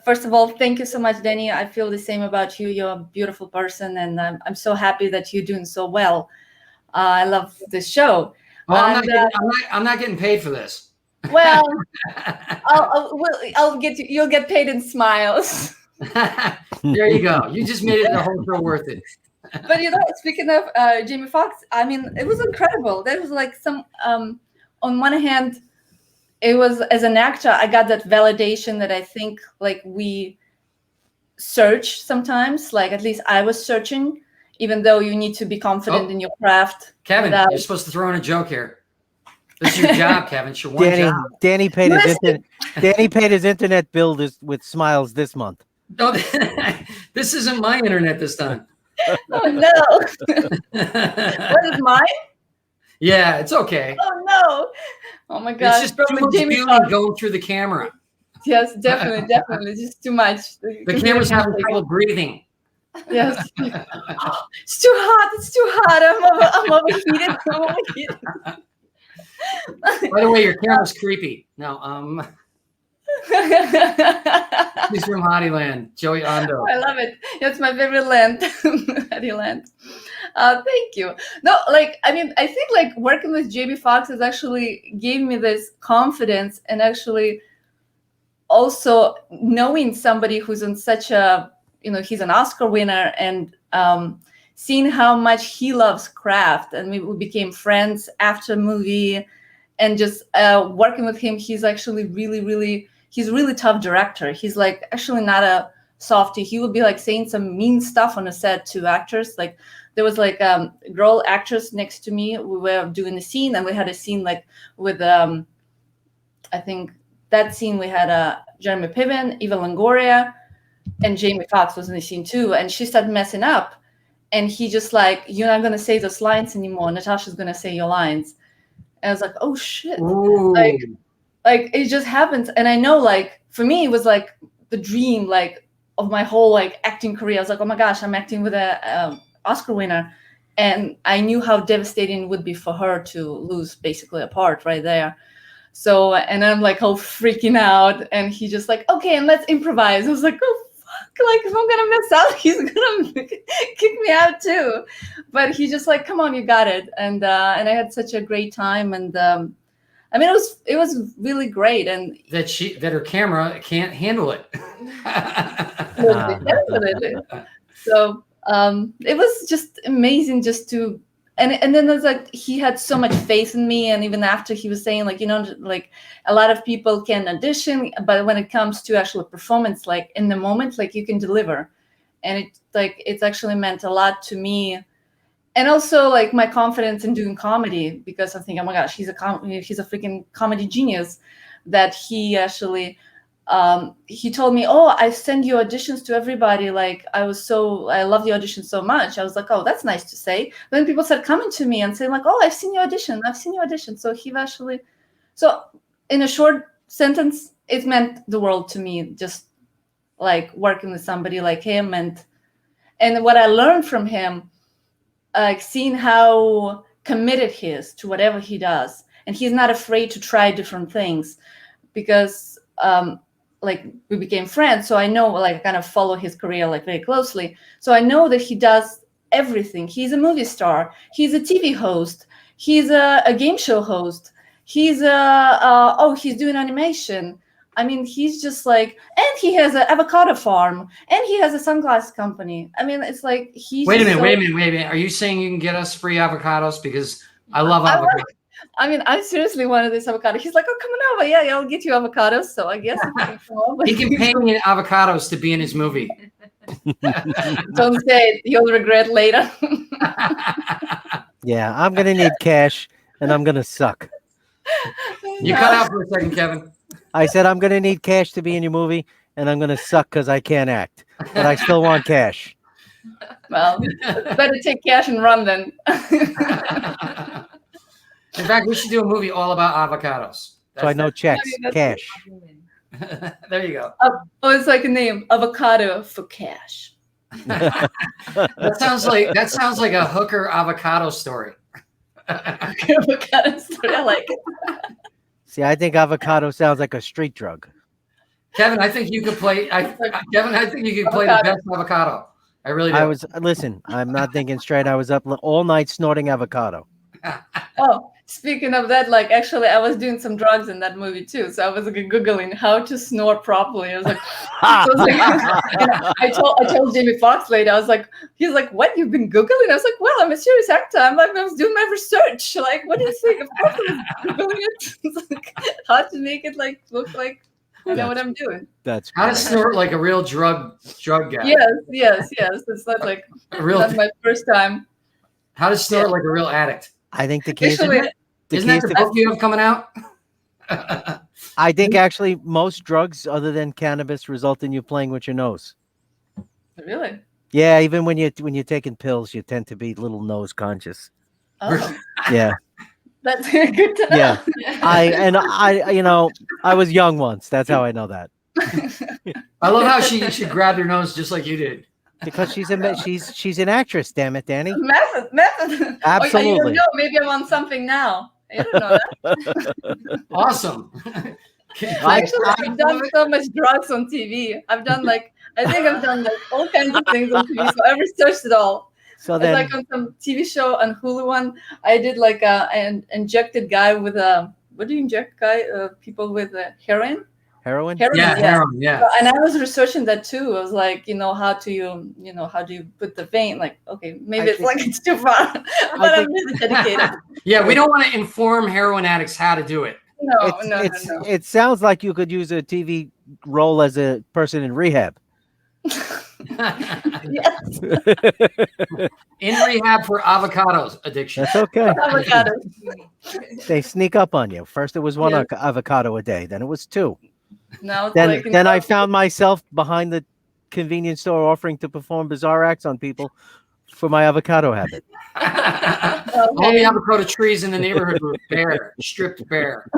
first of all, thank you so much, Danny. I feel the same about you. You're a beautiful person, and I'm so happy that you're doing so well. I love this show. Well, I'm And, not getting paid for this. Well, you'll get paid in smiles. There you go. You just made it the whole show worth it. But speaking of Jamie Foxx, I mean, it was incredible. There was like some, on one hand, it was, as an actor, I got that validation that I think like we search sometimes, like at least I was searching, even though you need to be confident in your craft. Kevin, you're supposed to throw in a joke here. This is your job, Kevin. It's your one job. Danny paid his internet bill with smiles this month. No, this isn't my internet this time. Oh no! What is mine? Yeah, it's okay. Oh no! Oh my gosh! It's just too much beauty going through the camera. Yes, definitely. It's just too much. The camera's having trouble breathing. Yes. It's too hot. I'm overheated. By the way, your camera's creepy. No, he's from Hottie Joey Ando. I love it. That's my favorite land, Hottie Land. Thank you. No, like, I mean, I think like working with Jamie Foxx has actually gave me this confidence, and actually also knowing somebody who's in such a, he's an Oscar winner, and seeing how much he loves craft, and we became friends after movie, and just working with him, he's actually he's a really tough director. He's like actually not a softie. He would be like saying some mean stuff on a set to actors. Like there was like girl actress next to me. We were doing a scene, and we had a scene like with I think that scene we had Jeremy Piven, Eva Longoria, and Jamie Foxx was in the scene too. And she started messing up. And he just like, you're not going to say those lines anymore. Natasha's going to say your lines. And I was like, oh shit. Like it just happens. And I know like, for me, it was like the dream, like of my whole like acting career. I was like, oh my gosh, I'm acting with a Oscar winner. And I knew how devastating it would be for her to lose basically a part right there. So, and I'm like all freaking out. And he just like, okay, and let's improvise. I was like, oh, like if I'm gonna mess up, he's gonna kick me out too. But he just like, come on, you got it. And I had such a great time. And I mean, it was really great. And that her camera can't handle it. Definitely. So it was just amazing just to. And then there's like, he had so much faith in me. And even after he was saying like, like a lot of people can audition, but when it comes to actual performance, like in the moment, like you can deliver. And it's actually meant a lot to me. And also like my confidence in doing comedy, because I think, oh my gosh, he's a freaking comedy genius, that he actually, he told me, oh, I send you auditions to everybody. Like I love the audition so much. I was like, oh, that's nice to say. Then people started coming to me and saying like, oh, I've seen your audition. So so in a short sentence, it meant the world to me, just like working with somebody like him. And what I learned from him, like seeing how committed he is to whatever he does. And he's not afraid to try different things, because like we became friends. So I know, like I kind of follow his career like very closely. So I know that he does everything. He's a movie star. He's a TV host. He's a game show host. He's he's doing animation. I mean, he's just like, and he has an avocado farm, and he has a sunglass company. I mean, it's like he's. Wait a minute. Are you saying you can get us free avocados? Because I love avocados. I mean, I seriously wanted this avocado. He's like, oh, come on over. Yeah, I'll get you avocados. So I guess he can pay me avocados to be in his movie. Don't say it. You'll regret later. Yeah, I'm going to need cash, and I'm going to suck. You cut out for a second, Kevin. I said I'm going to need cash to be in your movie, and I'm going to suck because I can't act. But I still want cash. Well, better take cash and run then. In fact, we should do a movie all about avocados. So I know checks, cash. There you go. Oh, it's like a name, avocado for cash. That sounds like a hooker avocado story. Avocado story. I like it. See, I think avocado sounds like a street drug. Kevin, I think you could play. Kevin, I think you could play the best avocado. I really do. Listen, I'm not thinking straight. I was up all night snorting avocado. Oh, speaking of that, like actually I was doing some drugs in that movie too. So I was like Googling how to snore properly. I was like, I told Jamie Foxx later, I was like, he's like, what, you've been Googling? I was like, well, I'm a serious actor. I was doing my research. Like, what do you think? Of course I was Googling it. It's like how to make it like look like I know what I'm doing. That's how to snort like a real drug guy. Yes. It's not like not my first time. How to snort like a real addict. I think the key isn't that the book you have coming out? I think actually most drugs other than cannabis result in you playing with your nose. Really? Yeah, even when you're taking pills, you tend to be a little nose conscious. Oh. Yeah. That's good to know. Yeah. I was young once. That's how I know that. I love how she grabbed her nose just like you did. Because she's an actress, damn it, Danny. Method. Absolutely. You don't know. Maybe I'm on something now. I don't know that. Awesome. Actually, I've done so much drugs on TV. I think I've done like all kinds of things on TV. So I researched it all. So then, like on some TV show on Hulu one, I did like an injected guy with what do you inject people with heroin? Heroin? Yeah, heroin, yeah. So, and I was researching that too. I was like, how do you put the vein? Like, okay, maybe it's too far, but I'm really dedicated. Yeah, we don't want to inform heroin addicts how to do it. No. It sounds like you could use a TV role as a person in rehab. Yes. In rehab for avocados addiction. That's okay. Avocados. They sneak up on you. First it was one avocado a day, then it was 2. Now then I found myself behind the convenience store offering to perform bizarre acts on people for my avocado habit. All the avocado trees in the neighborhood were bare, stripped bare.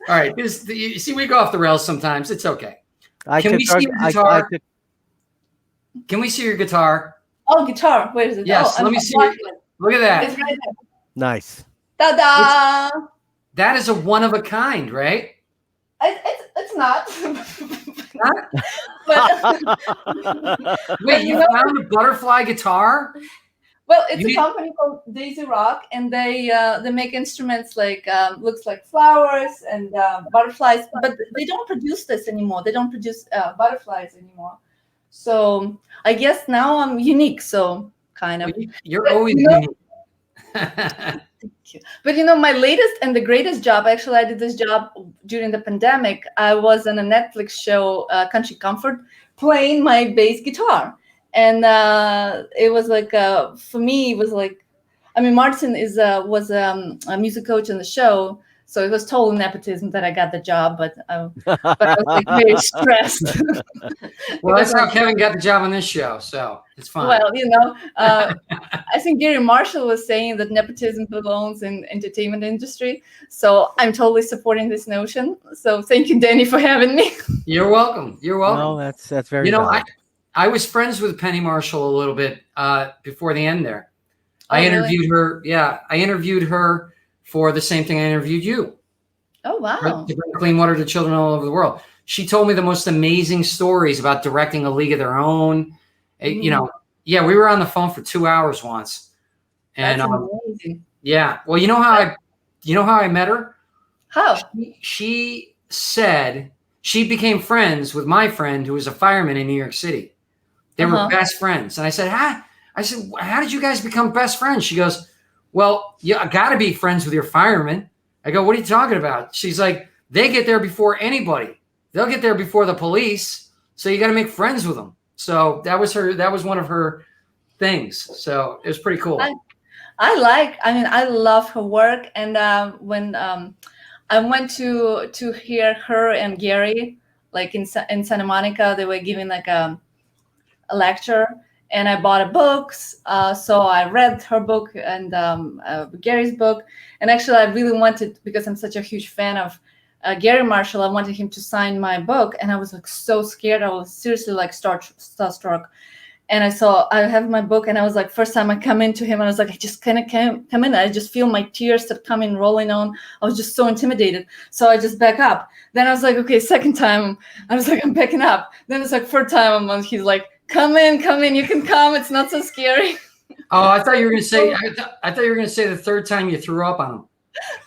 All right, you see, we go off the rails sometimes. It's okay. Can we see your guitar? Can we see your guitar? Oh, guitar. Where is it? Yes, let me see. Look at that. It's right there. Nice. Ta-da! That is a one of a kind, right? It's not. Wait, you found a butterfly guitar? Well, it's a company called Daisy Rock, and they make instruments like looks like flowers and butterflies, but they don't produce this anymore. They don't produce butterflies anymore. So I guess now I'm unique. So kind of. You're always unique. Thank you. But my latest and the greatest job, actually, I did this job during the pandemic. I was on a Netflix show, Country Comfort, playing my bass guitar. And it was like, for me, it was like, Martin was a music coach on the show. So it was total nepotism that I got the job, but I was like very stressed. Well, that's how Kevin got the job on this show, so it's fine. Well, I think Gary Marshall was saying that nepotism belongs in entertainment industry. So I'm totally supporting this notion. So thank you, Danny, for having me. You're welcome. You're welcome. No, that's very valid. I was friends with Penny Marshall a little bit before the end there. Oh, I interviewed her. Yeah, I interviewed her for the same thing I interviewed you. Oh, wow. To bring clean water to children all over the world. She told me the most amazing stories about directing A League of Their Own. Mm. We were on the phone for 2 hours once. And that's amazing. Yeah. Well, you know how I met her? How? She said she became friends with my friend who was a fireman in New York City. They were best friends. And I said, how did you guys become best friends? She goes, well, I got to be friends with your fireman. I go, what are you talking about? She's like, they get there before anybody. They'll get there before the police. So you got to make friends with them. So that was one of her things. So it was pretty cool. I love her work. And when I went to hear her and Gary, like in Santa Monica, they were giving like a lecture. And I bought books, so I read her book and Gary's book. And actually, I really wanted, because I'm such a huge fan of Gary Marshall. I wanted him to sign my book, and I was like so scared. I was seriously like starstruck. And I have my book, and I was like, first time I come into him, and I was like, I just kind of come in. I just feel my tears start coming, rolling on. I was just so intimidated. So I just back up. Then I was like, okay, second time, I was like, I'm backing up. Then it's like third time, he's like, come in, you can come. It's not so scary. Oh, I thought you were going to say, I thought you were going to say the third time you threw up on him.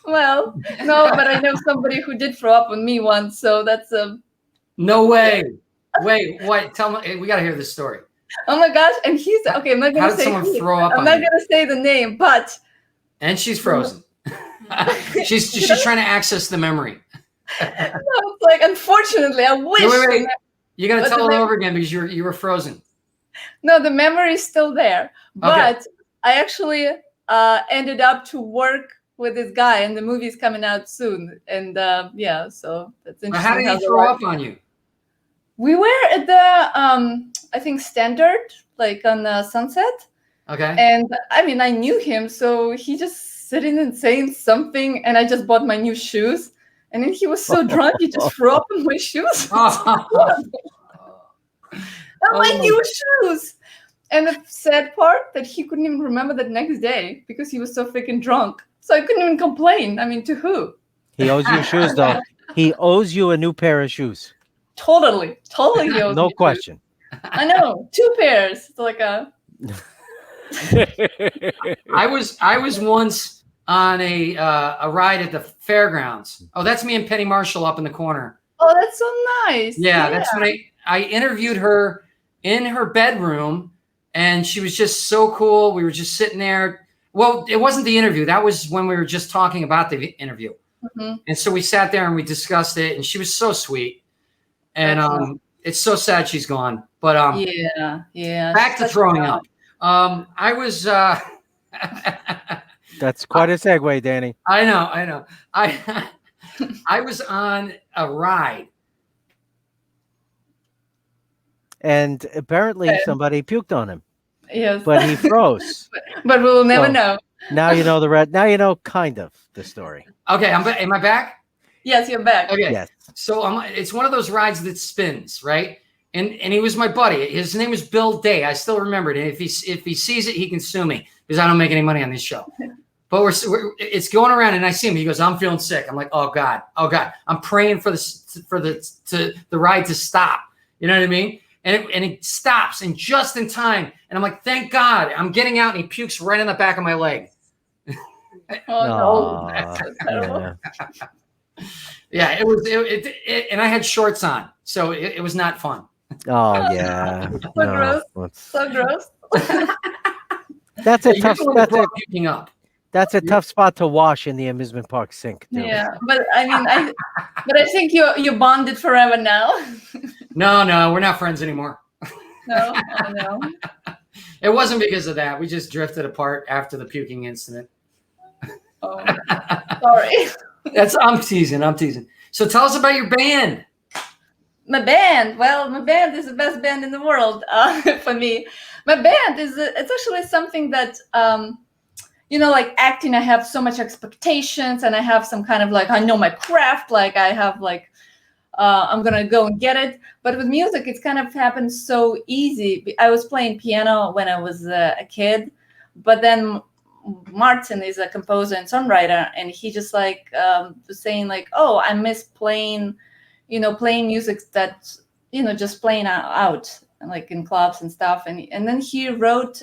Well, no, but I know somebody who did throw up on me once. So that's No way. Wait, what? Tell me, we got to hear this story. Oh my gosh! And he's okay. I'm not gonna say. Someone throw up I'm not gonna say the name, but. And she's frozen. she's trying to access the memory. No, it's like, unfortunately, I wish. Wait. You got to tell it over again because you were frozen. No, the memory is still there, but Okay. I actually ended up to work with this guy, and the movie's coming out soon. And yeah, so that's interesting. How did he throw up on you? We were at the I think Standard, like on the Sunset. Okay. And I mean, I knew him, so he just sitting and saying something, and I just bought my new shoes. And then he was so drunk, he just threw up in my shoes. My new shoes. And the sad part that he couldn't even remember the next day because he was so freaking drunk. So I couldn't even complain. I mean, to who? He owes you shoes, though. He owes you a new pair of shoes. Totally he owes No me question. shoes. I know, 2 pairs. It's like a. I was once on a ride at the fairgrounds. Oh, that's me and Penny Marshall up in the corner. Oh, that's so nice. Yeah. That's when I interviewed her in her bedroom, and she was just so cool. We were just sitting there. Well, it wasn't the interview. That was when we were just talking about the interview. Mm-hmm. And so we sat there and we discussed it, and she was so sweet. And it's so sad she's gone. But yeah. Back to throwing up. I was That's quite a segue, Danny. I know. I was on a ride. And apparently somebody puked on him. Yes. But he froze. But we will never know. Now you know now you know kind of the story. Okay, am I back? Yes, you're back. Okay. Yes. So it's one of those rides that spins, right? And he was my buddy. His name was Bill Day. I still remember it. And if he sees it, he can sue me because I don't make any money on this show. But it's going around, and I see him. He goes, "I'm feeling sick." I'm like, "Oh God." I'm praying for the ride to stop. You know what I mean? And it stops, and just in time. And I'm like, "Thank God!" I'm getting out, and he pukes right in the back of my leg. Oh no! Yeah, it was. And I had shorts on, so it was not fun. Oh yeah. So gross. That's a tough. Puking up. That's a tough spot to wash in the amusement park sink, too. Yeah, but I mean, I think you bonded forever now. No, we're not friends anymore. No, I know. It wasn't because of that. We just drifted apart after the puking incident. Oh, sorry. I'm teasing. So tell us about your band. My band. Well, my band is the best band in the world for me. My band it's actually something that like acting, I have so much expectations, and I have some kind of like, I know my craft, like I have like I'm gonna go and get it. But with music, it's kind of happened so easy. I was playing piano when I was a kid, but then Martin is a composer and songwriter, and he just like was saying like, oh, I miss playing music that just playing out like in clubs and stuff. And then he wrote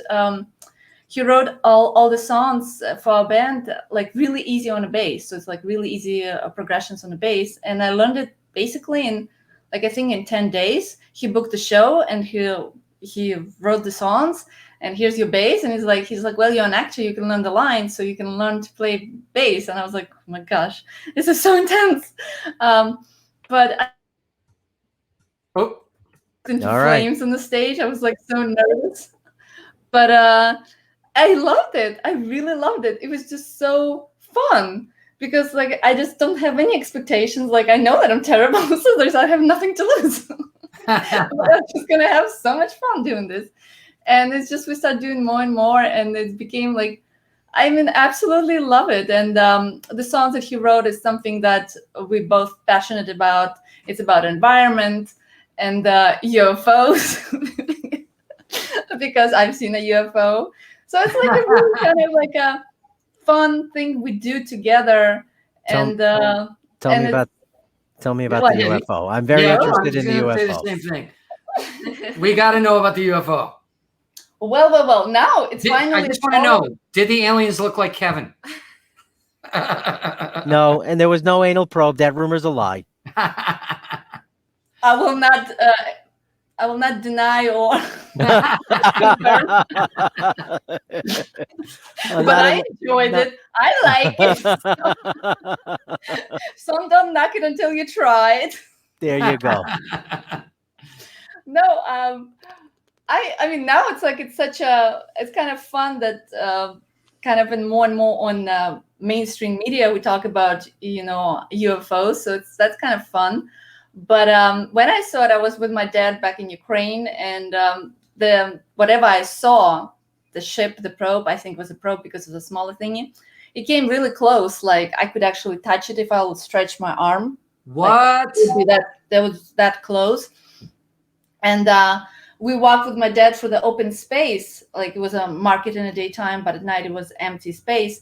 all the songs for our band like really easy on the bass. So it's like really easy progressions on the bass, and I learned it basically in like I think in 10 days. He booked the show, and he wrote the songs. And here's your bass. And he's like, well, you're an actor. You can learn the lines, so you can learn to play bass. And I was like, oh my gosh, this is so intense. But into flames on the stage. I was like so nervous. But I loved it. I really loved it. It was just so fun because like I just don't have any expectations. Like I know that I'm terrible, so I have nothing to lose. But I'm just gonna have so much fun doing this. And it's just we started doing more and more, and it became like I mean, absolutely love it. And the songs that he wrote is something that we're both passionate about. It's about environment and UFOs because I've seen a UFO. So it's like a really kind of like a fun thing we do together. Tell And me about What? the UFO. I'm very interested in the I was gonna say UFO. the same thing. We got to know about the UFO. Well. Now it's finally. I just want to know: did the aliens look like Kevin? No, and there was no anal probe. That rumor's a lie. I will not. I will not deny or. But I enjoyed it. I like it. Some don't knock it until you try it. There you go. No, I mean now it's like it's kind of fun that kind of in more and more on mainstream media we talk about UFOs, so that's kind of fun. But when I saw it, I was with my dad back in Ukraine, and the whatever I saw, the ship, the probe, I think it was a probe because it was a smaller thingy. It came really close, like I could actually touch it if I would stretch my arm. What? Like, that was that close. And we walked with my dad through the open space, like it was a market in the daytime, but at night it was empty space.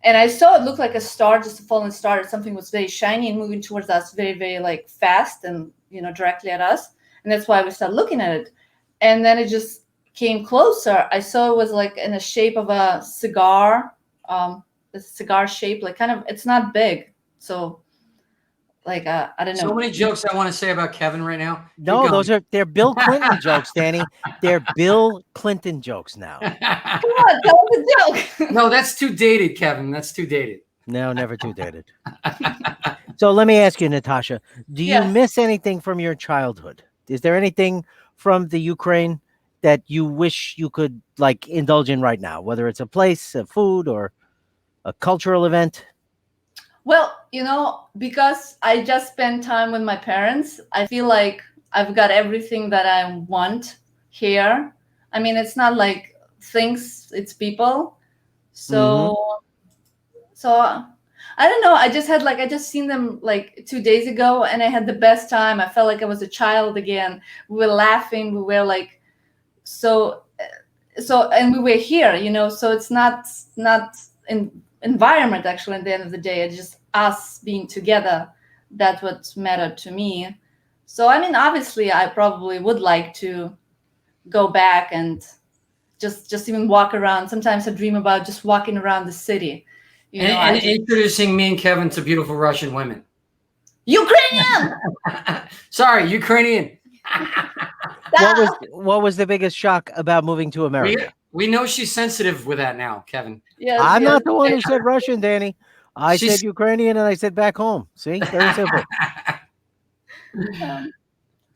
And I saw it look like a star, just a fallen star. Something was very shiny and moving towards us very, very like fast and, directly at us. And that's why we started looking at it. And then it just came closer. I saw it was like in the shape of a cigar, a cigar shape, like kind of, it's not big. So like, I don't know. So many jokes I want to say about Kevin right now. No, they're Bill Clinton jokes, Danny. They're Bill Clinton jokes now. Come on, tell us a joke. No, that's too dated, Kevin. That's too dated. No, never too dated. So let me ask you, Natasha, do you miss anything from your childhood? Is there anything from the Ukraine that you wish you could like indulge in right now, whether it's a place, a food, or a cultural event? Well, because I just spent time with my parents, I feel like I've got everything that I want here. I mean, it's not like things, it's people. So I don't know. I just seen them like 2 days ago, and I had the best time. I felt like I was a child again. We were laughing. We were like, and we were here, so it's not in environment actually at the end of the day. It's just us being together. That's what mattered to me. So I mean, obviously I probably would like to go back and just even walk around. Sometimes I dream about just walking around the city, and introducing me and Kevin to beautiful Russian women. Ukrainian. Sorry, Ukrainian. What was the biggest shock about moving to America? We know she's sensitive with that now, Kevin. Yes, I'm not the one who said Russian, Danny. I said Ukrainian, and I said back home. See, very simple.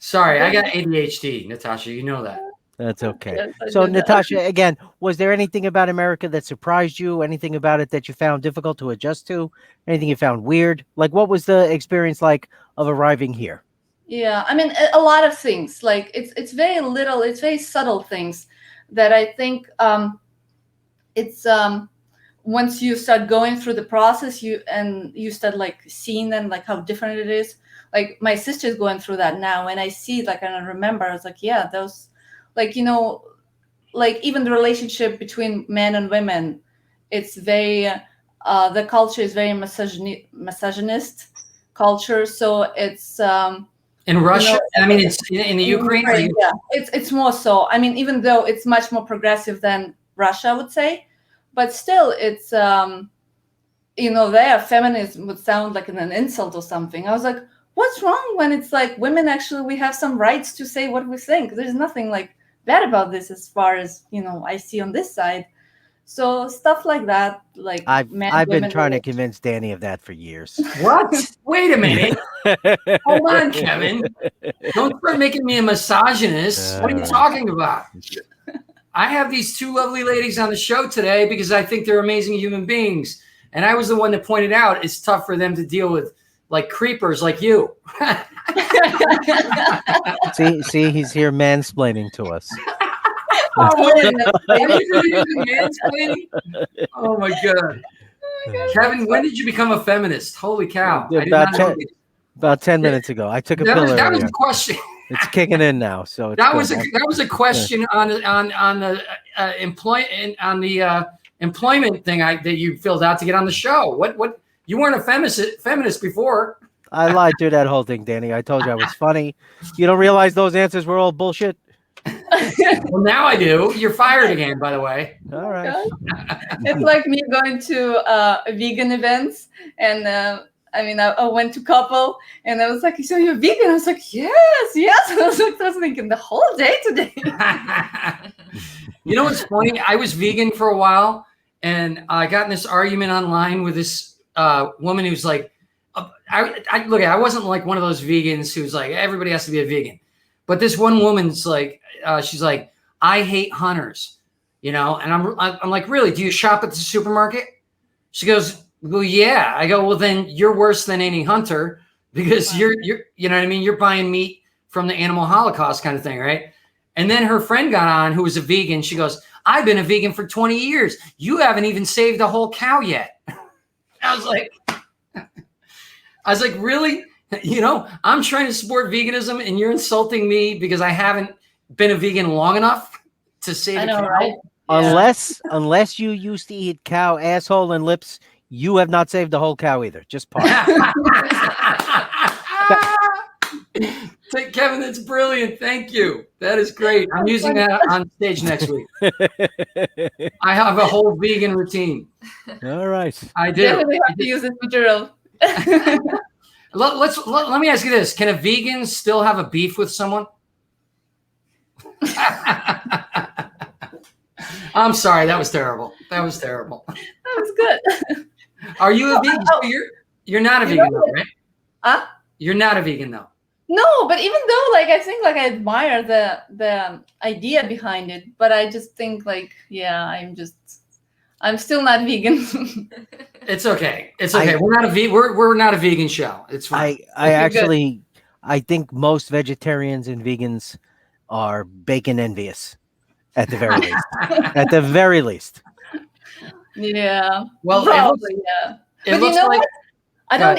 Sorry, I got ADHD, Natasha. You know that. That's okay. Yes, So, Natasha, again, was there anything about America that surprised you? Anything about it that you found difficult to adjust to? Anything you found weird? Like, what was the experience like of arriving here? Yeah, I mean, a lot of things. Like, it's very little. It's very subtle things that I think it's once you start going through the process, you start like seeing them, like how different it is. Like my sister's going through that now, and I see like, and I remember I was like, yeah, those, like, like even the relationship between men and women, it's very the culture is very misogynist culture. So it's in Russia. I mean, it's in the Ukraine. Yeah, it's more so. I mean, even though it's much more progressive than Russia, I would say, but still, it's there feminism would sound like an insult or something. I was like, what's wrong when it's like women actually we have some rights to say what we think. There's nothing like bad about this as far as I see on this side. So stuff like that, like I've been trying to convince Danny of that for years. What? Wait a minute. Hold on, Kevin. Don't start making me a misogynist. What are you talking about? I have these two lovely ladies on the show today because I think they're amazing human beings. And I was the one that pointed out it's tough for them to deal with like creepers like you. see, he's here mansplaining to us. Oh my god. Kevin, when did you become a feminist? Holy cow. I did About not know. about 10 minutes ago. I took a That pill was earlier. a question. It's kicking in now, so it's That good. was a question on the employment thing that you filled out to get on the show. What you weren't a feminist before. I lied through that whole thing, Danny. I told you I was funny. You don't realize those answers were all bullshit? Well, now I do. You're fired again, by the way. All right. It's like me going to vegan events, and I went to couple, and I was like, "So you're vegan?" I was like, "Yes, yes." I was thinking the whole day today. You know what's funny? I was vegan for a while, and I got in this argument online with this woman who's like, I wasn't like one of those vegans who's like, everybody has to be a vegan. But this one woman's like, she's like, I hate hunters, and I'm like, really? Do you shop at the supermarket? She goes, well, yeah. I go, well, then you're worse than any hunter because you're you know what I mean? You're buying meat from the animal holocaust kind of thing, right? And then her friend got on who was a vegan. She goes, I've been a vegan for 20 years. You haven't even saved a whole cow yet. I was like, really? I'm trying to support veganism and you're insulting me because I haven't been a vegan long enough to save a cow. Right? Unless you used to eat cow asshole and lips, you have not saved the whole cow either. Just part. Kevin, that's brilliant. Thank you. That is great. I'm using that on stage next week. I have a whole vegan routine. All right. I do. Definitely have to use this material. Let me ask you this. Can a vegan still have a beef with someone? I'm sorry. That was terrible. That was good. Are you a vegan? You're not a vegan, though, right? Huh? You're not a vegan, though. No, but even though, I think, I admire the idea behind it, but I just think, I'm still not vegan. It's okay. It's okay. We're not a vegan show. It's fine. I think most vegetarians and vegans are bacon envious, at the very least. At the very least. Yeah. Well, probably, yeah. But you know what? I don't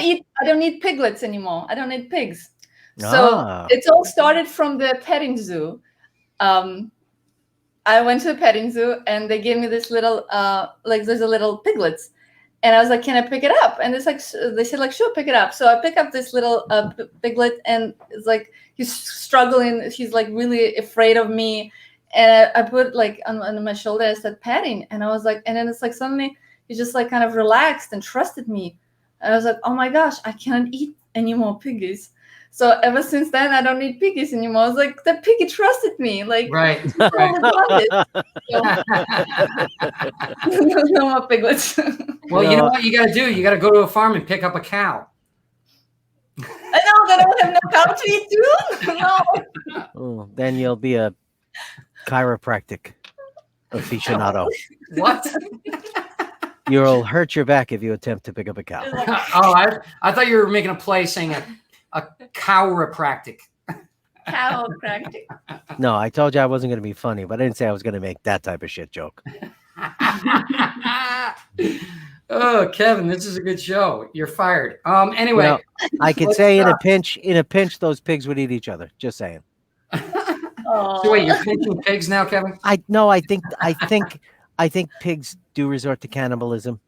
eat piglets anymore. I don't eat pigs. So it's all started from the petting zoo. I went to a petting zoo and they gave me this little, there's a little piglets. And I was like, can I pick it up? And it's like, they said, sure, pick it up. So I pick up this little piglet and it's like, he's struggling. He's really afraid of me. And I put on my shoulder, I started petting. And I was like, and then it's suddenly he just kind of relaxed and trusted me. And I was like, oh my gosh, I can't eat any more piggies. So ever since then, I don't eat piggies anymore. I was like, the piggy trusted me. Right. No more piglets. Well, you know what you got to do? You got to go to a farm and pick up a cow. I know that I don't have no cow to eat too. No. Oh, then you'll be a chiropractic aficionado. What? You'll hurt your back if you attempt to pick up a cow. Oh, I thought you were making a play saying a chiropractic. Chiropractic. No, I told you I wasn't going to be funny, but I didn't say I was going to make that type of shit joke. Oh, Kevin, this is a good show. You're fired. Anyway, I could say in a pinch, those pigs would eat each other. Just saying. So wait, you're pinching pigs now, Kevin? I think pigs do resort to cannibalism.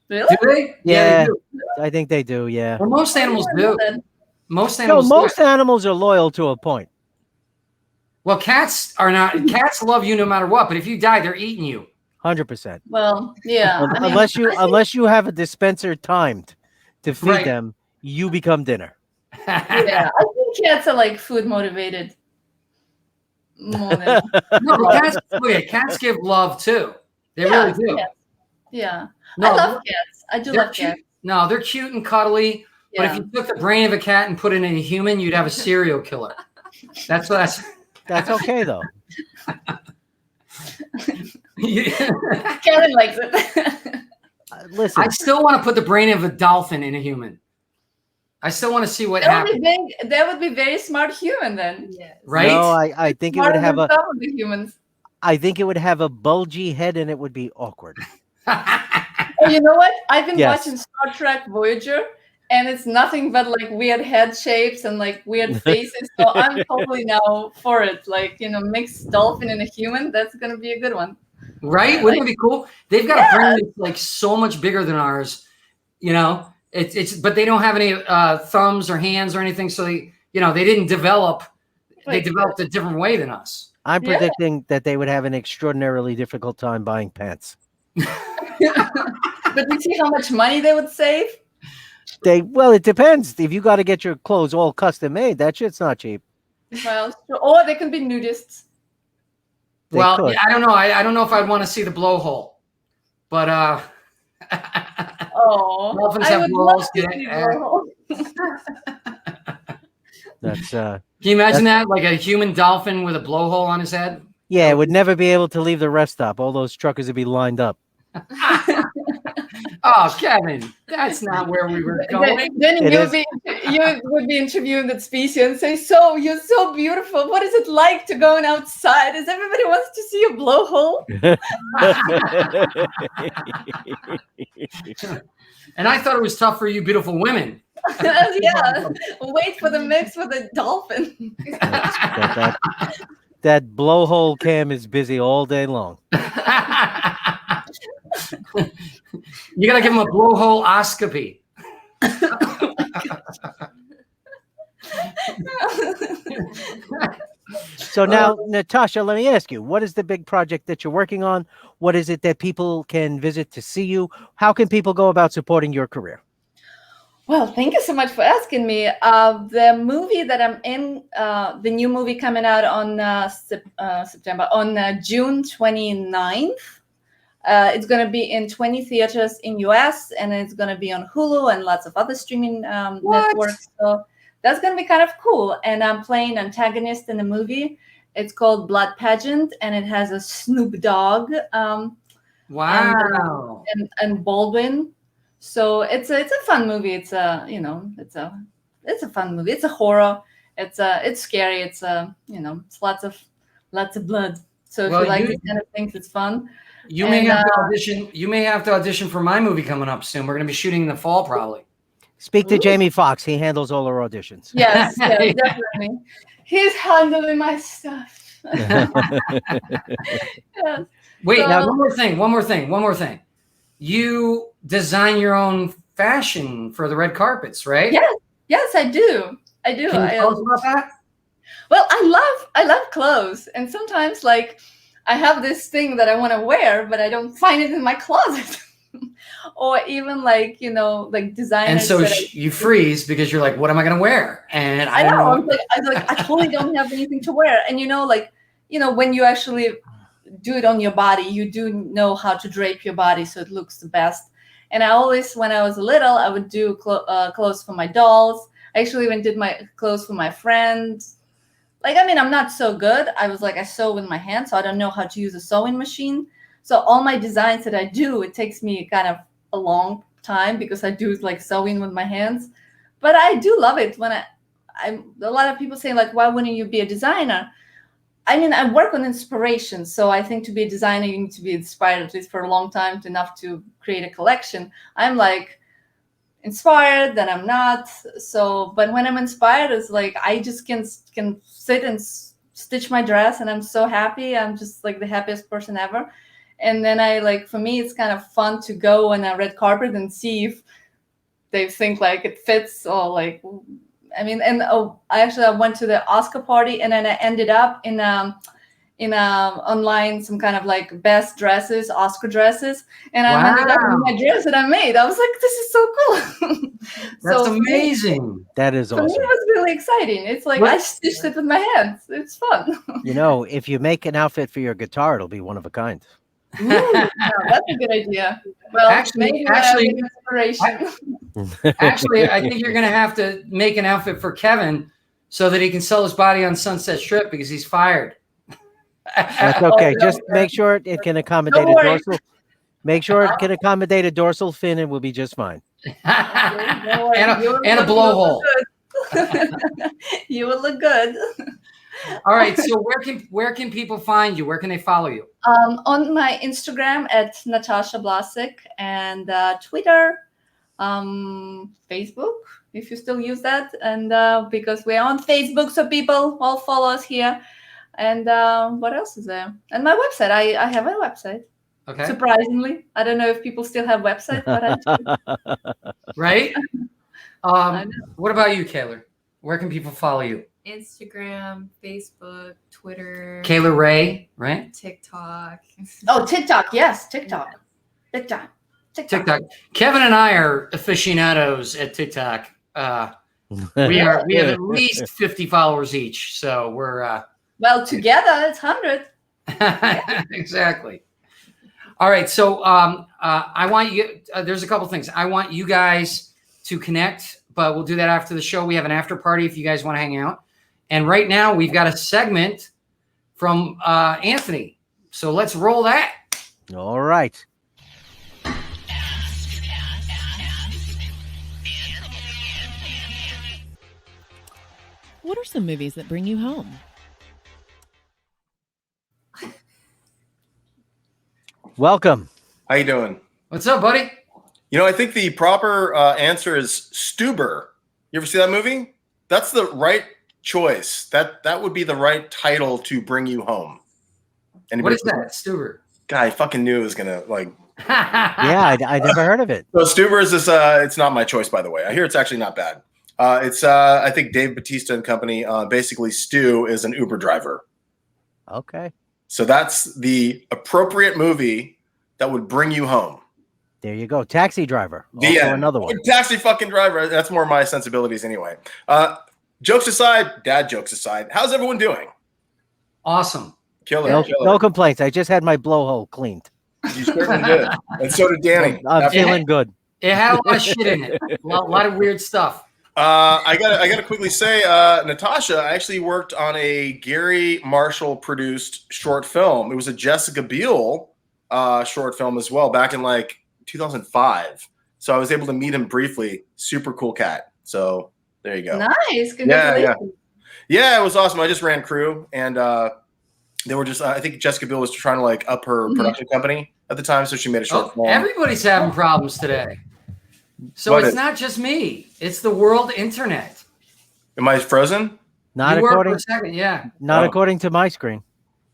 Really? Do they? Yeah, they do. I think they do. Yeah. Well, most animals do. Most animals are loyal to a point. Well, cats are not. Cats love you no matter what. But if you die, they're eating you. 100%. Well, yeah. Unless you have a dispenser timed to feed them, you become dinner. Yeah, I think cats are food motivated. More than cats give love too. They really do. Yeah. No, I love cats. I do love cats. No, they're cute and cuddly. But if you took the brain of a cat and put it in a human, you'd have a serial killer. That's okay though. Kevin likes it. Listen, I still want to put the brain of a dolphin in a human. I still want to see what happens. That would be very smart human then. Yes. Right? No, I think it would have some of the humans. I think it would have a bulgy head and it would be awkward. Oh, you know what? I've been Yes. watching Star Trek Voyager, and it's nothing but like weird head shapes and like weird faces. So I'm totally now for it. Like, mixed dolphin and a human. That's gonna be a good one. Right? Wouldn't it be cool? They've got a brain that's like so much bigger than ours. It's but they don't have any thumbs or hands or anything. So they didn't develop. They developed a different way than us. I'm predicting that they would have an extraordinarily difficult time buying pants. But you see how much money they would save? Well, it depends. If you got to get your clothes all custom made, that shit's not cheap. Well, or they can be nudists. I don't know. I don't know if I'd want to see the blowhole, but dolphins have blowholes. That's Can you imagine that? Like a human dolphin with a blowhole on his head? Yeah, it would never be able to leave the rest stop. All those truckers would be lined up. Oh, Kevin, that's not where we were going. Then you would be interviewing that species and say, "So you're so beautiful. What is it like to go outside? Does everybody wants to see a blowhole?" And I thought it was tough for you, beautiful women. Yeah, wait for the mix with a dolphin. That blowhole cam is busy all day long. You gotta give him a blowhole oscopy. So now, Natasha, let me ask you, what is the big project that you're working on? What is it that people can visit to see you? How can people go about supporting your career? Well, thank you so much for asking me. The movie that I'm in, the new movie coming out on June 29th. It's going to be in 20 theaters in US, and it's going to be on Hulu and lots of other streaming networks. So that's going to be kind of cool. And I'm playing antagonist in the movie. It's called Blood Pageant, and it has a Snoop Dogg. Wow. And Baldwin. So it's a fun movie. It's a fun movie. It's a horror. It's scary. It's lots of blood. So if you like these kind of things, it's fun. You may have to audition. You may have to audition for my movie coming up soon. We're going to be shooting in the fall, probably. Speak to Jamie Foxx. He handles all our auditions. Yes, definitely. He's handling my stuff. Yes. Wait, now one more thing. You design your own fashion for the red carpets, right? Yes, I do. Can you tell us about that? Well, I love clothes, and sometimes like I have this thing that I want to wear, but I don't find it in my closet. Or even like designers. And so you freeze because you're like, what am I going to wear? And I don't know. I totally don't have anything to wear. And when you actually do it on your body, you do know how to drape your body so it looks the best. And I always, when I was little, I would do clothes for my dolls. I actually even did my clothes for my friends. I'm not so good. I sew with my hands, so I don't know how to use a sewing machine. So all my designs that I do, it takes me kind of a long time because I do sewing with my hands. But I do love it when a lot of people say why wouldn't you be a designer? I work on inspiration. So I think to be a designer, you need to be inspired at least for a long time enough to create a collection. I'm inspired, then I'm not. So, but when I'm inspired, it's I just can sit and stitch my dress, and I'm so happy. I'm just the happiest person ever. And then for me, it's kind of fun to go on a red carpet and see if they think it fits or I went to the Oscar party, and then I ended up in online some kind of best dresses, Oscar dresses, and I ended up in my dress that I made. I was like, this is so cool. That's amazing. That is awesome. For me, it was really exciting. It's I stitched it with my hands. It's fun. If you make an outfit for your guitar, it'll be one of a kind. Ooh, that's a good idea. Well, actually, inspiration. Actually, I think you're going to have to make an outfit for Kevin so that he can sell his body on Sunset Strip because he's fired. That's okay. Just make sure it can accommodate a dorsal. Make sure it can accommodate a dorsal fin, and we'll be just fine. And a blowhole. You will look good. All right. So where can people find you? Where can they follow you? On my Instagram at Natasha Blasick and Twitter, Facebook, if you still use that, and because we're on Facebook, so people all follow us here. And what else is there? And my website. I have a website. Okay. Surprisingly, I don't know if people still have websites, but I do. Right. What about you, Kayler? Where can people follow you? Instagram, Facebook, Twitter, Kayler Ray, right? TikTok. Oh, TikTok. Yes, TikTok. TikTok. Kevin and I are aficionados at TikTok. We have at least 50 followers each, so we're well, together it's 100. Exactly. All right, so I want you. There's a couple things I want you guys to connect, but we'll do that after the show. We have an after party if you guys want to hang out. And right now we've got a segment from Anthony. So let's roll that. All right. What are some movies that bring you home? Welcome. How you doing? What's up, buddy? You know, I think the proper answer is Stuber. You ever see that movie? That's the right choice. That would be the right title to bring you home. What is that, Stuber? Guy, I fucking knew it was gonna like. Yeah, I never heard of it. So Stuber is this. It's not my choice, by the way. I hear it's actually not bad. It's I think Dave Bautista and company. Basically, Stu is an Uber driver. Okay. So that's the appropriate movie that would bring you home. There you go. Taxi Driver. Also another one. Taxi fucking driver. That's more my sensibilities anyway. Jokes aside, dad jokes aside, how's everyone doing? Awesome. Killer. No complaints. I just had my blowhole cleaned. You certainly did. And so did Danny. I'm feeling good. It had a lot of shit in it. A lot of weird stuff. I gotta quickly say, Natasha, I actually worked on a Gary Marshall produced short film. It was a Jessica Biel short film as well, back in like 2005. So I was able to meet him briefly. Super cool cat. So there you go. Nice. Congratulations. Yeah, it was awesome. I just ran crew, and they were just. I think Jessica Biel was trying to like up her production company at the time, so she made a short film. Everybody's having problems today. So it's not just me; it's the world internet. Am I frozen? Not you according. For a second, yeah. Not according to my screen.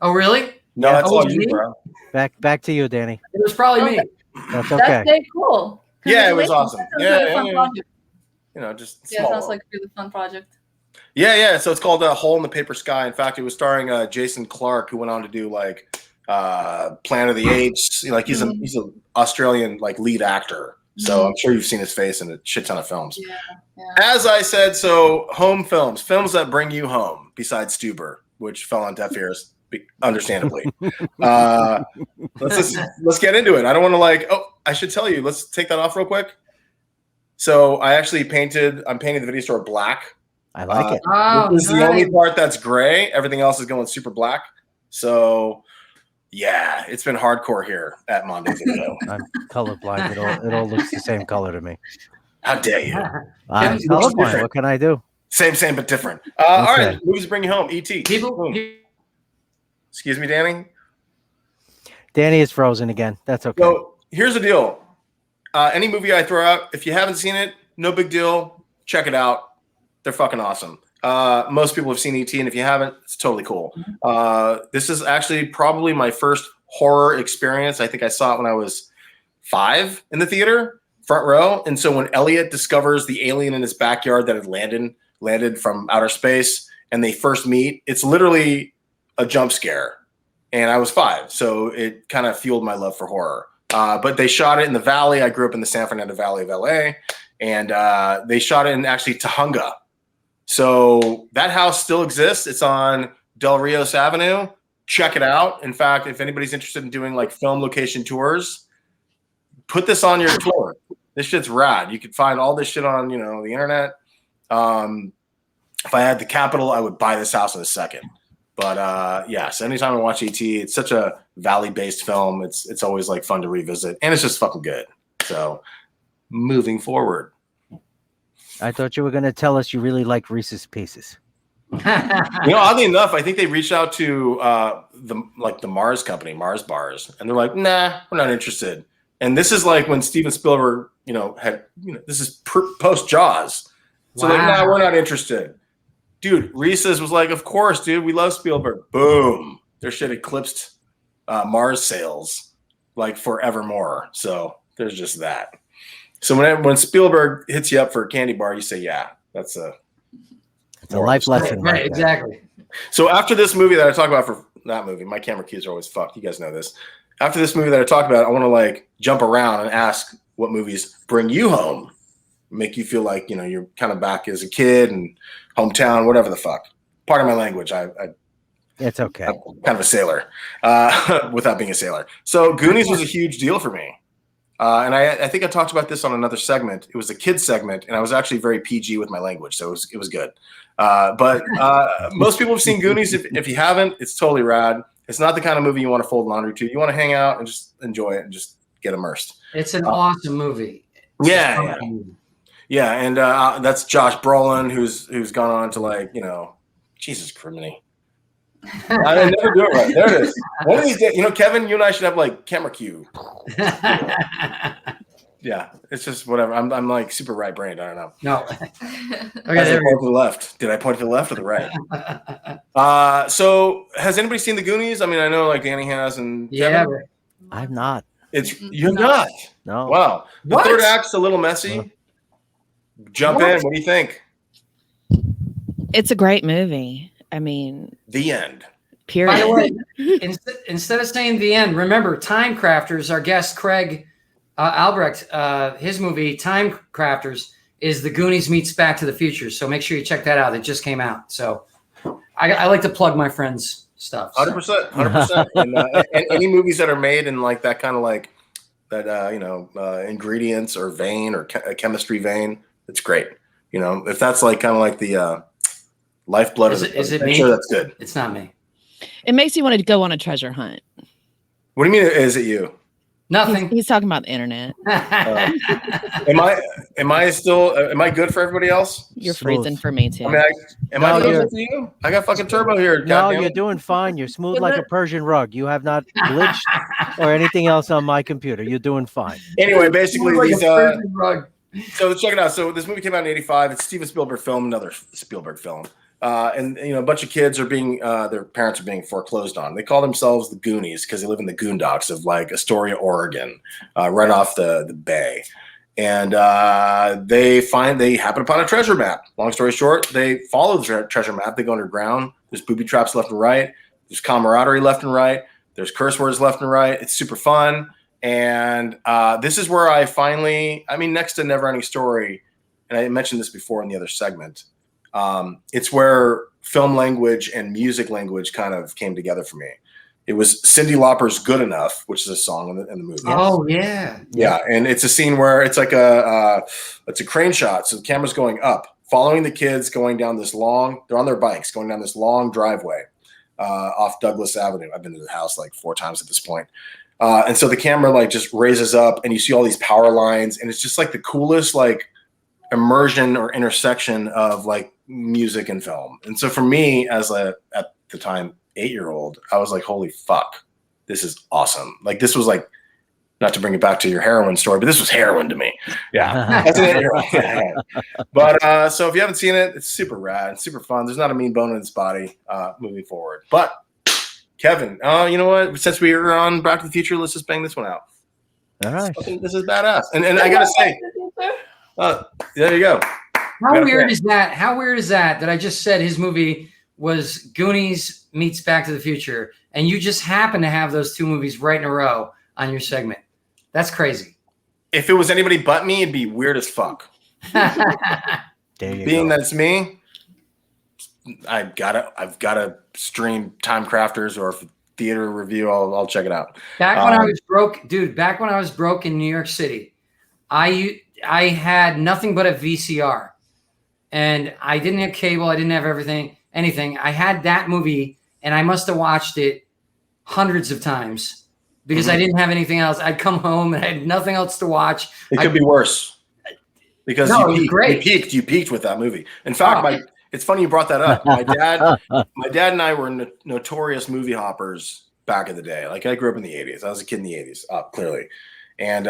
Oh, really? No, that's all you, bro. Back to you, Danny. It was probably me. That's okay. That's very cool. Yeah, it was awesome. Yeah. You know, just yeah, sounds like a really fun project. Yeah. So it's called Hole in the Paper Sky. In fact, it was starring Jason Clarke, who went on to do like Planet of the Apes. You know, like he's an Australian like lead actor. So I'm sure you've seen his face in a shit ton of films. Yeah. As I said, so home films that bring you home, besides Stuber, which fell on deaf ears, understandably. Let's get into it. I don't want to I should tell you. Let's take that off real quick. So I actually I'm painting the video store black. I like it. This is the only part that's gray. Everything else is going super black. So yeah, it's been hardcore here at Monday's Video. I'm colorblind. It all looks the same color to me. How dare you? I'm colorblind. What can I do? Same, but different. All right, movies bring you home. E.T. Excuse me, Danny? Danny is frozen again. That's okay. So here's the deal. Any movie I throw out, if you haven't seen it, no big deal. Check it out. They're fucking awesome. Most people have seen E.T., and if you haven't, it's totally cool. This is actually probably my first horror experience. I think I saw it when I was 5 in the theater, front row. And so when Elliot discovers the alien in his backyard that had landed from outer space, and they first meet, it's literally a jump scare. And I was 5, so it kind of fueled my love for horror. But they shot it in the Valley. I grew up in the San Fernando Valley of LA, and they shot it in actually Tahunga. So that house still exists. It's on Del Rios Avenue. Check it out. In fact, if anybody's interested in doing like film location tours, put this on your tour. This shit's rad. You can find all this shit on, the internet. If I had the capital, I would buy this house in a second. But so anytime I watch E.T., it's such a Valley-based film. It's always like fun to revisit, and it's just fucking good. So moving forward. I thought you were going to tell us you really like Reese's Pieces. Oddly enough, I think they reached out to the Mars company, Mars Bars, and they're like, "Nah, we're not interested." And this is like when Steven Spielberg, this is post Jaws, so like, "Nah, we're not interested." Dude, Reese's was like, "Of course, dude, we love Spielberg." Boom, their shit eclipsed Mars sales like forevermore. So there's just that. So when Spielberg hits you up for a candy bar, you say, "Yeah, that's a life lesson." Right, exactly. So after this movie that I talk about for that movie, my camera cues are always fucked. You guys know this. After this movie that I talk about, I want to like jump around and ask what movies bring you home, make you feel like you're kind of back as a kid and hometown, whatever the fuck. Part of my language. It's okay. I'm kind of a sailor without being a sailor. So Goonies was a huge deal for me. And I think I talked about this on another segment. It was a kids segment, and I was actually very PG with my language, so it was good. But most people have seen Goonies. If you haven't, it's totally rad. It's not the kind of movie you want to fold laundry to. You want to hang out and just enjoy it and just get immersed. It's an awesome movie. Yeah. And that's Josh Brolin, who's gone on to like Jesus criminy. I never do it right. There it is. One of these days, Kevin, you and I should have like camera cue. Yeah, it's just whatever. I'm like super right brained. I don't know. No. Okay, I point to the left. Did I point to the left or the right? So has anybody seen the Goonies? I mean, I know like Danny has, and Kevin? I've not. You're not. No. Wow. The third act's a little messy. Jump in. What do you think? It's a great movie. I mean, the end. Period. By the way, instead of saying the end, remember Time Crafters, our guest Craig Albrecht, his movie Time Crafters is The Goonies meets Back to the Future. So make sure you check that out. It just came out. So I like to plug my friends' stuff. 100%. And any movies that are made in like that kind of like that, ingredients or vein or chemistry vein, it's great. If that's like kind of like the lifeblood is it me? Sure, that's good. It's not me. It makes you want to go on a treasure hunt. What do you mean? Is it you? Nothing. He's talking about the internet. Am I good for everybody else? You're freezing for me too. I mean, am I good for you? I got fucking turbo here. No, you're doing fine. You're smooth like a Persian rug. You have not glitched or anything else on my computer. You're doing fine. Anyway, basically like these. rug. So check it out. So this movie came out in '85. It's Steven Spielberg film, another Spielberg film. And a bunch of kids are being their parents are being foreclosed on. They call themselves the Goonies because they live in the Goondocks of like Astoria, Oregon, right off the bay. And they happen upon a treasure map. Long story short, they follow the treasure map. They go underground. There's booby traps left and right. There's camaraderie left and right. There's curse words left and right. It's super fun. And this is where I finally, next to Never Ending Story, and I mentioned this before in the other segment. It's where film language and music language kind of came together for me. It was Cyndi Lauper's "Good Enough," which is a song in the movie. Oh yeah, and it's a scene where it's like it's a crane shot, so the camera's going up, following the kids going down this long. They're on their bikes going down this long driveway off Douglas Avenue. I've been to the house like 4 times at this point. And so the camera like just raises up, and you see all these power lines, and it's just like the coolest like immersion or intersection of like music and film. And so for me, as at the time 8-year-old, I was like, holy fuck, this is awesome. Like this was like, not to bring it back to your heroin story, but this was heroin to me. Yeah. That's an 8-year-old. But so if you haven't seen it, it's super rad, it's super fun. There's not a mean bone in its body moving forward. But Kevin, you know what? Since we are on Back to the Future, let's just bang this one out. All right. This is badass. And I gotta say, there you go. How weird is that? How weird is that I just said his movie was Goonies meets Back to the Future, and you just happen to have those 2 movies right in a row on your segment? That's crazy. If it was anybody but me, it'd be weird as fuck. Being that it's me, I've gotta stream Time Crafters or theater review. I'll check it out. Back when I was broke, dude. Back when I was broke in New York City, I had nothing but a VCR, and I didn't have cable. I didn't have anything. I had that movie, and I must have watched it hundreds of times because I didn't have anything else. I'd come home and I had nothing else to watch. It could be worse because you peaked with that movie. In fact, It's funny you brought that up. My dad and I were notorious movie hoppers back in the day. Like I grew up in the 80s. I was a kid in the 80s, clearly. And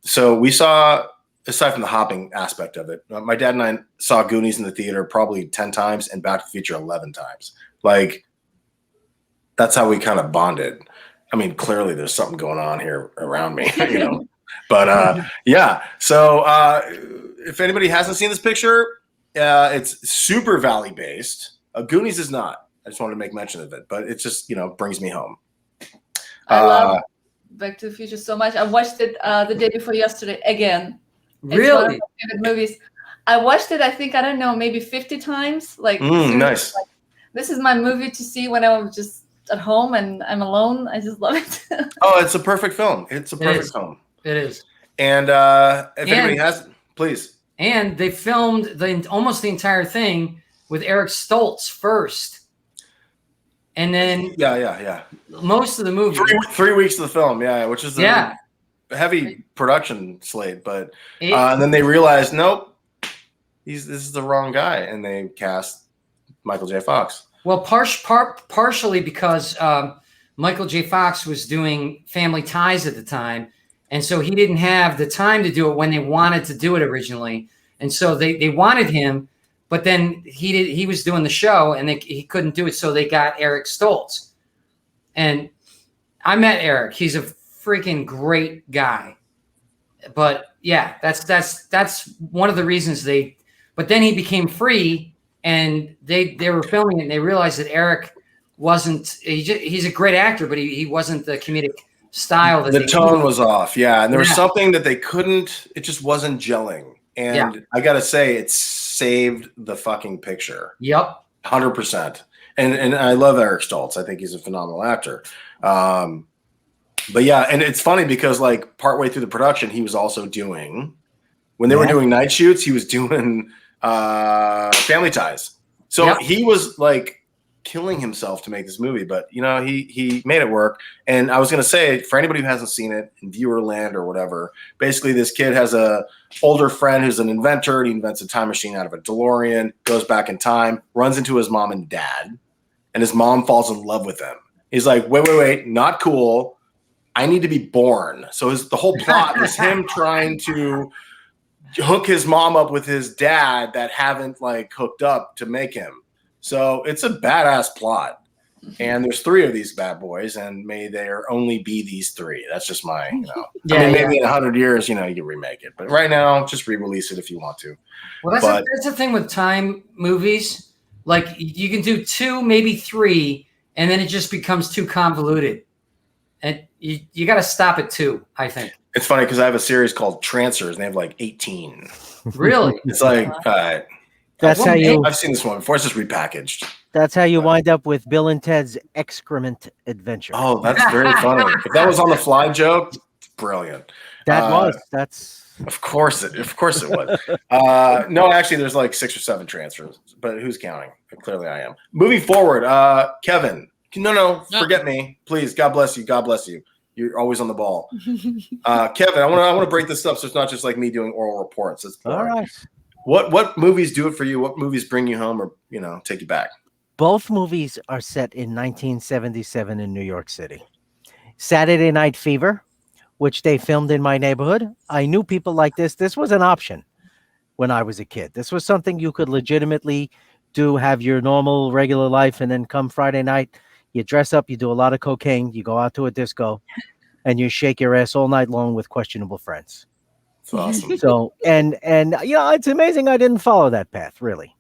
so we saw, aside from the hopping aspect of it, my dad and I saw Goonies in the theater probably 10 times and Back to the Future 11 times. Like, that's how we kind of bonded. I mean, clearly there's something going on here around me, you know. But yeah. So if anybody hasn't seen this picture, it's super Valley based. Goonies is not. I just wanted to make mention of it, but it just, you know, brings me home. I love Back to the Future so much. I watched it the day before yesterday again. Really? It's one of my favorite movies. I watched it, I think, I don't know, maybe 50 times. Like, nice. Like, this is my movie to see when I'm just at home and I'm alone. I just love it. Oh, it's a perfect film. It's a perfect film. It is. And if anybody has, please. And they filmed almost the entire thing with Eric Stoltz first. And then most of the movie. 3 weeks of the film, which is a heavy production slate. But and then they realized, nope, this is the wrong guy. And they cast Michael J. Fox. Well, partially because Michael J. Fox was doing Family Ties at the time. And so he didn't have the time to do it when they wanted to do it originally. And so they wanted him, but then he was doing the show and he couldn't do it. So they got Eric Stoltz. And I met Eric. He's a freaking great guy. But yeah, that's one of the reasons but then he became free and they were filming it and they realized that Eric he's a great actor, but he wasn't the comedic style. The tone was off. Yeah. And there was something that it just wasn't gelling. And I got to say, it saved the fucking picture. Yep. 100%. And I love Eric Stoltz. I think he's a phenomenal actor. But yeah, and it's funny because like partway through the production, he was also doing, when they were doing night shoots, he was doing Family Ties. So he was like killing himself to make this movie, but you know, he made it work. And I was going to say, for anybody who hasn't seen it in viewer land or whatever, basically this kid has a older friend who's an inventor. He invents a time machine out of a DeLorean, goes back in time, runs into his mom and dad, and his mom falls in love with him. He's like, wait, not cool. I need to be born. So the whole plot is him trying to hook his mom up with his dad that haven't like hooked up to make him. So it's a badass plot. And there's 3 of these bad boys, and may there only be these 3. That's just my, you know. Maybe in 100 years, you know, you can remake it. But right now, just re-release it if you want to. Well, that's the thing with time movies. Like, you can do 2, maybe 3, and then it just becomes too convoluted. And you got to stop at 2, I think. It's funny because I have a series called Trancers, and they have like 18. Really? It's like, all right. That's how I've seen this one before. It's just repackaged. That's how you wind up with Bill and Ted's Excrement Adventure. Oh, that's very funny. If that was on the fly joke, brilliant. That's of course it was. No, actually, there's like 6 or 7 transfers, but who's counting? Clearly, I am. Moving forward, Kevin. No, forget me, please. God bless you. God bless you. You're always on the ball. Kevin, I want to break this up so it's not just like me doing oral reports. It's all right. What movies do it for you? What movies bring you home or, you know, take you back? Both movies are set in 1977 in New York City. Saturday Night Fever, which they filmed in my neighborhood. I knew people like this. This was an option when I was a kid. This was something you could legitimately do, have your normal, regular life, and then come Friday night, you dress up, you do a lot of cocaine, you go out to a disco, and you shake your ass all night long with questionable friends. That's awesome. So, and you know, it's amazing I didn't follow that path, really.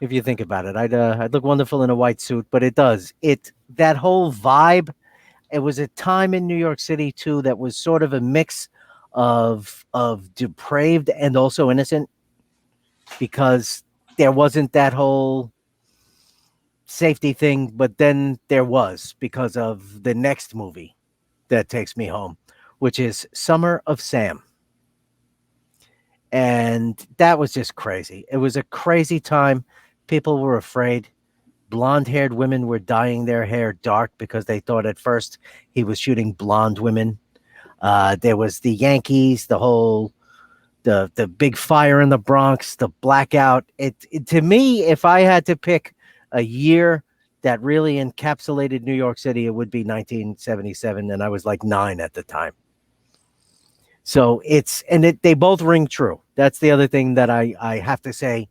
If you think about it, I'd look wonderful in a white suit, but that whole vibe. It was a time in New York City too that was sort of a mix of depraved and also innocent, because there wasn't that whole safety thing, but then there was, because of the next movie that takes me home, which is Summer of Sam. And that was just crazy. It was a crazy time. People were afraid. Blonde-haired women were dyeing their hair dark because they thought at first he was shooting blonde women. There was the Yankees, the whole the big fire in the Bronx, the blackout. It to me, if I had to pick a year that really encapsulated New York City, it would be 1977, and I was like 9 at the time. So they both ring true. That's the other thing that I have to say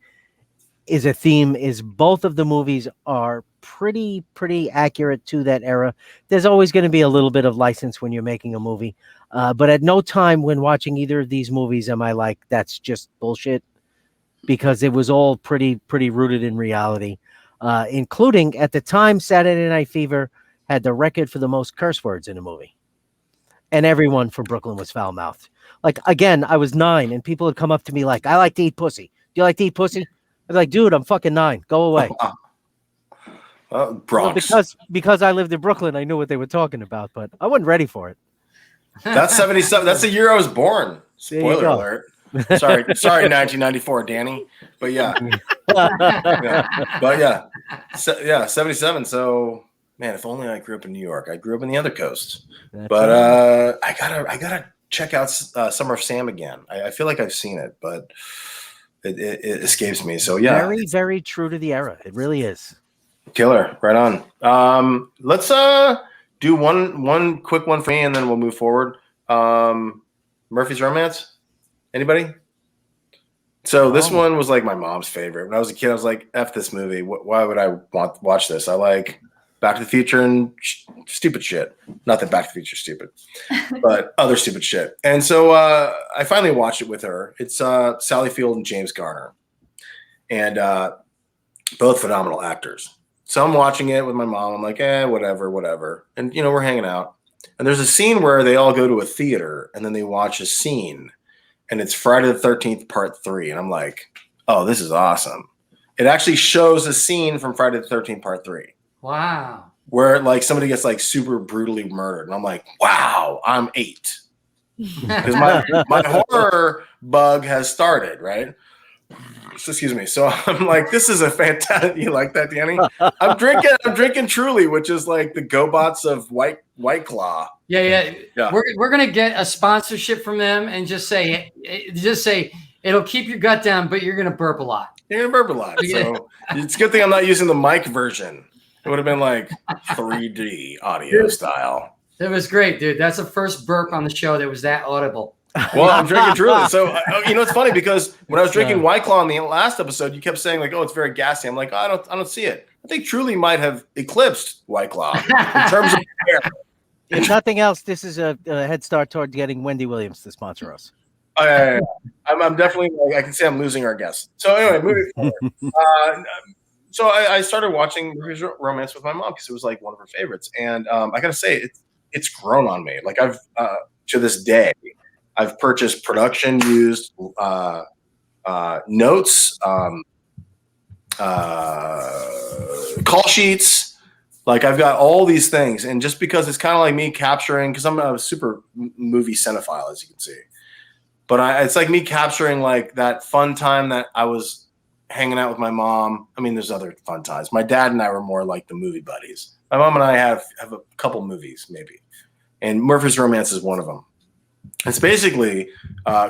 is a theme, is both of the movies are pretty accurate to that era. There's always going to be a little bit of license when you're making a movie, but at no time when watching either of these movies am I like, that's just bullshit, because it was all pretty rooted in reality, including at the time Saturday Night Fever had the record for the most curse words in a movie, and everyone from Brooklyn was foul-mouthed. Like, again, I was 9 and people would come up to me like, I like to eat pussy. Do you like to eat pussy? I'd be like, dude, I'm fucking 9. Go away. Bronx. Well, because I lived in Brooklyn, I knew what they were talking about, but I wasn't ready for it. That's 77. That's the year I was born. Spoiler alert. Sorry, 1994, Danny. But yeah. But yeah. 77. So, man, if only I grew up in New York. I grew up in the other coast. I gotta check out Summer of Sam again. I feel like I've seen it, but it escapes me. So yeah, very true to the era. It really is. Killer, right on. Let's do one quick one for me, and then we'll move forward. Murphy's Romance. Anybody? So this one was like my mom's favorite. When I was a kid, I was like, "F this movie. Why would I watch this?" I like Back to the Future and stupid shit. Not that Back to the Future is stupid, but other stupid shit. And so I finally watched it with her. It's Sally Field and James Garner, and both phenomenal actors. So I'm watching it with my mom. I'm like, whatever. And, we're hanging out. And there's a scene where they all go to a theater and then they watch a scene. And it's Friday the 13th, part 3. And I'm like, oh, this is awesome. It actually shows a scene from Friday the 13th, part 3. Wow. Where like somebody gets like super brutally murdered. And I'm like, wow, I'm 8. Because my horror bug has started, right? So, excuse me. So I'm like, this is a fantastic. You like that, Danny? I'm drinking Truly, which is like the GoBots of White Claw. Yeah. We're gonna get a sponsorship from them and just say it'll keep your gut down, but you're gonna burp a lot. You're gonna burp a lot. So it's a good thing I'm not using the mic version. It would have been like 3D audio style. It was great, dude. That's the first burp on the show that was that audible. Well, I'm drinking Truly. So, it's funny because when I was drinking White Claw in the last episode, you kept saying like, "Oh, it's very gassy." I'm like, I don't see it. I think Truly might have eclipsed White Claw in terms of air. If nothing else, this is a head start toward getting Wendy Williams to sponsor us. Oh, yeah. I'm definitely I can say I'm losing our guests. So anyway, moving forward. So I started watching Murphy's Romance with my mom because it was like one of her favorites, and I gotta say it's grown on me. Like I've to this day. I've purchased production used notes, call sheets. Like I've got all these things, and just because it's kind of like me capturing, because I'm a super movie cinephile, as you can see. But it's like me capturing like that fun time that I was hanging out with my mom. I mean, there's other fun times. My dad and I were more like the movie buddies. My mom and I have a couple movies maybe, and Murphy's Romance is one of them. It's basically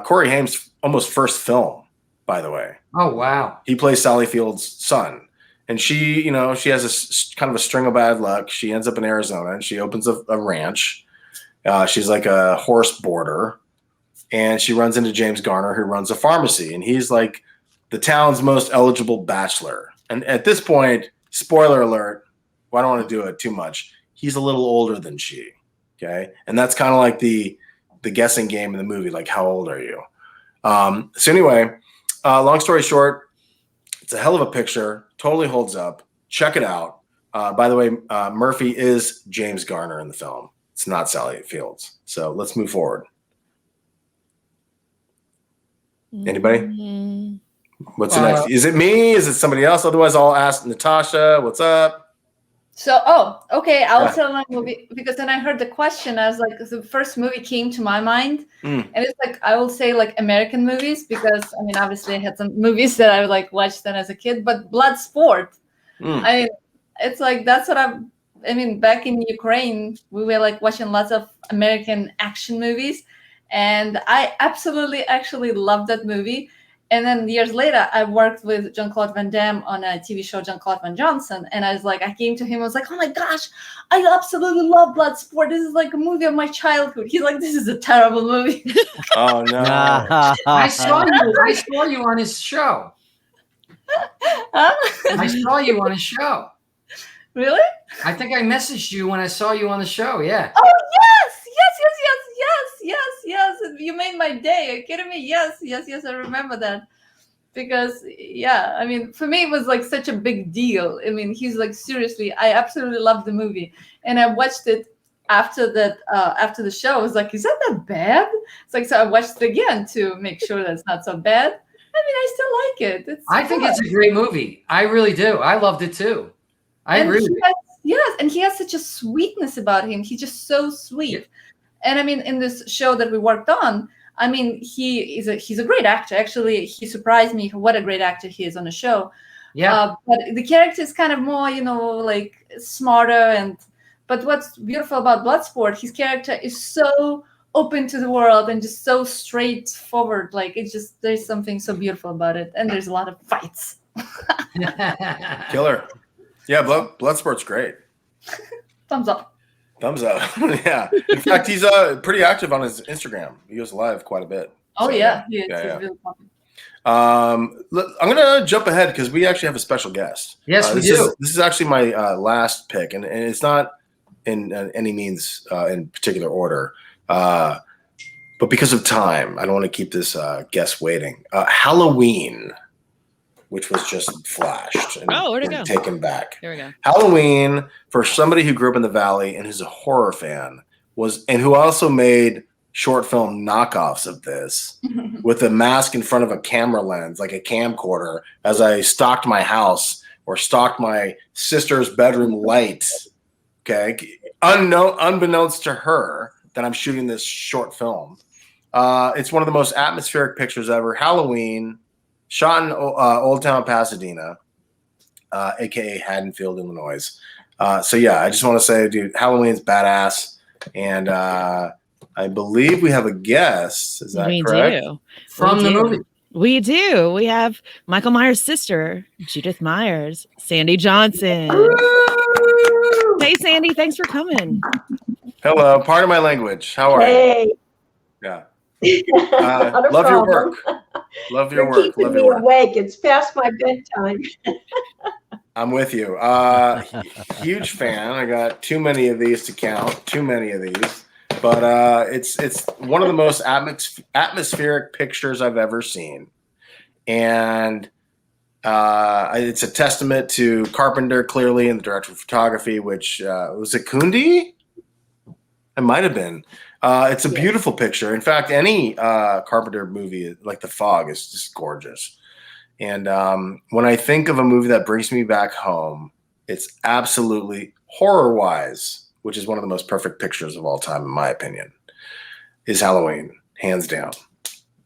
Corey Haim's almost first film, by the way. Oh, wow. He plays Sally Field's son. And she has a kind of a string of bad luck. She ends up in Arizona and she opens a ranch. She's like a horse boarder. And she runs into James Garner, who runs a pharmacy. And he's like the town's most eligible bachelor. And at this point, spoiler alert, I don't want to do it too much. He's a little older than she. Okay. And that's kind of like the guessing game in the movie, like how old are you? So anyway, long story short, it's a hell of a picture, totally holds up. Check it out. By the way, Murphy is James Garner in the film. It's not Sally Fields. So let's move forward. Anybody? What's the next? Is it me? Is it somebody else? Otherwise, I'll ask Natasha. What's up? So, okay, I'll tell my movie, because then I heard the question. I was like, the first movie came to my mind, and it's like I will say like American movies, because I mean, obviously I had some movies that I like watched then as a kid, but Bloodsport. I mean, it's like that's what I mean, back in Ukraine, we were like watching lots of American action movies, And I absolutely actually loved that movie. And then years later, I worked with Jean-Claude Van Damme on a TV show, Jean-Claude Van Johnson. And I was like, I came to him, I was like, oh my gosh, I absolutely love Bloodsport. This is like a movie of my childhood. He's like, this is a terrible movie. Oh no! I saw you on his show. I saw you on his show. Really? I think I messaged you when I saw you on the show. Yeah. Oh yes. You made my day. Are you kidding me? Yes. I remember that. Because yeah, I mean, for me it was like such a big deal. I mean, he's like, seriously, I absolutely loved the movie. And I watched it after that, after the show. I was like, is that bad? It's like, so I watched it again to make sure that it's not so bad. I mean, I still like it. I think it's a great movie. I really do. I loved it too. I agree with you. Yes, and he has such a sweetness about him. He's just so sweet. Yeah. And I mean, in this show that we worked on, I mean, he's a great actor. Actually, he surprised me what a great actor he is on the show. Yeah. But the character is kind of more, like smarter. But what's beautiful about Bloodsport, his character is so open to the world and just so straightforward. Like, it's just, there's something so beautiful about it. And there's a lot of fights. Killer. Yeah, Bloodsport's great. Thumbs up. Yeah. In fact, he's pretty active on his Instagram. He goes live quite a bit. Oh, so, yeah. Yeah. Really look, I'm gonna jump ahead because we actually have a special guest. Yes, we do. This is actually my last pick, and it's not in any means in particular order, but because of time, I don't want to keep this guest waiting. Halloween, which was just flashed and taken back. There we go. Halloween, for somebody who grew up in the Valley and who's a horror fan, and who also made short film knockoffs of this with a mask in front of a camera lens, like a camcorder, as I stalked my house or stalked my sister's bedroom lights. Okay. Unbeknownst to her that I'm shooting this short film. It's one of the most atmospheric pictures ever. Halloween, shot in Old Town Pasadena, aka Haddonfield, Illinois. So yeah, I just want to say, dude, Halloween's badass, and I believe we have a guest. Is that correct? We do. From the movie. We do. We have Michael Myers' sister, Judith Myers, Sandy Johnson. Hey, Sandy, thanks for coming. Hello. Pardon my language. How are you? Hey. Yeah. Love your work. Love your work. Keeping Love me your work. awake. It's past my bedtime. I'm with you. Huge fan. I got too many of these to count. Too many of these. But it's one of the most atmospheric pictures I've ever seen. And it's a testament to Carpenter, clearly, and the director of photography, which was it Kundi? It might have been. It's a beautiful picture. In fact, any Carpenter movie, like The Fog, is just gorgeous. And when I think of a movie that brings me back home, it's absolutely horror-wise, which is one of the most perfect pictures of all time, in my opinion, is Halloween, hands down.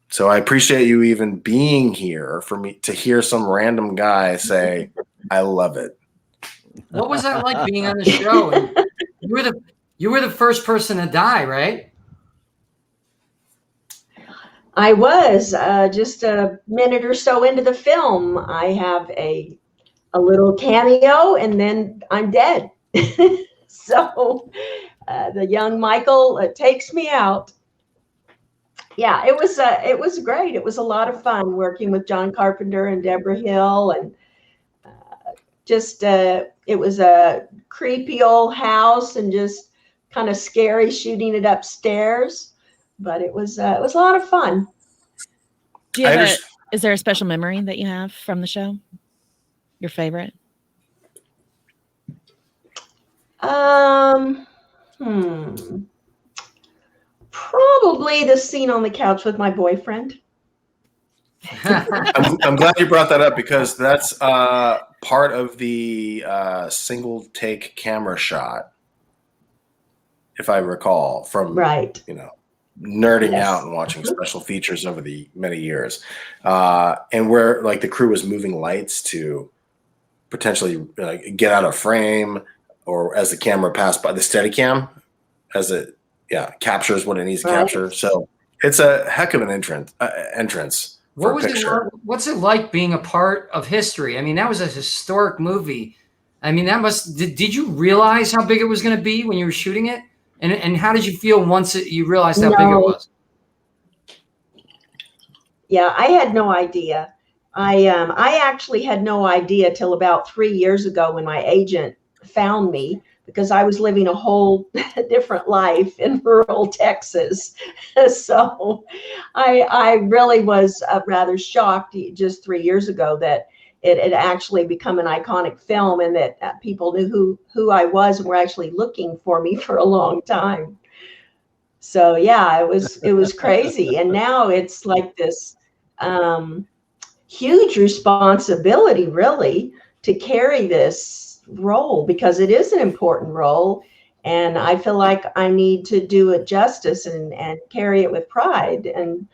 So I appreciate you even being here for me to hear some random guy say, I love it. What was that like being on the show? And you were the first person to die, right? I was just a minute or so into the film. I have a little cameo, and then I'm dead. So the young Michael takes me out. Yeah, it was great. It was a lot of fun working with John Carpenter and Deborah Hill, and it was a creepy old house and just kind of scary shooting it upstairs. But it was a lot of fun. Is there a special memory that you have from the show? Your favorite? Probably the scene on the couch with my boyfriend. I'm glad you brought that up, because that's part of the single take camera shot, if I recall, from nerding out and watching special features over the many years, and where like the crew was moving lights to potentially get out of frame, or as the camera passed by, the Steadicam, as it captures what it needs to capture. So It's a heck of an entrance. What was it? What's it like being a part of history? I mean, that was a historic movie. I mean, did you realize how big it was going to be when you were shooting it? And how did you feel once you realized how big it was? Yeah, I had no idea. I actually had no idea till about 3 years ago when my agent found me, because I was living a whole different life in rural Texas. So I really was rather shocked just 3 years ago that it had actually become an iconic film, and that people knew who I was and were actually looking for me for a long time. So yeah, it was crazy. And now it's like this huge responsibility, really, to carry this role, because it is an important role. And I feel like I need to do it justice and carry it with pride, and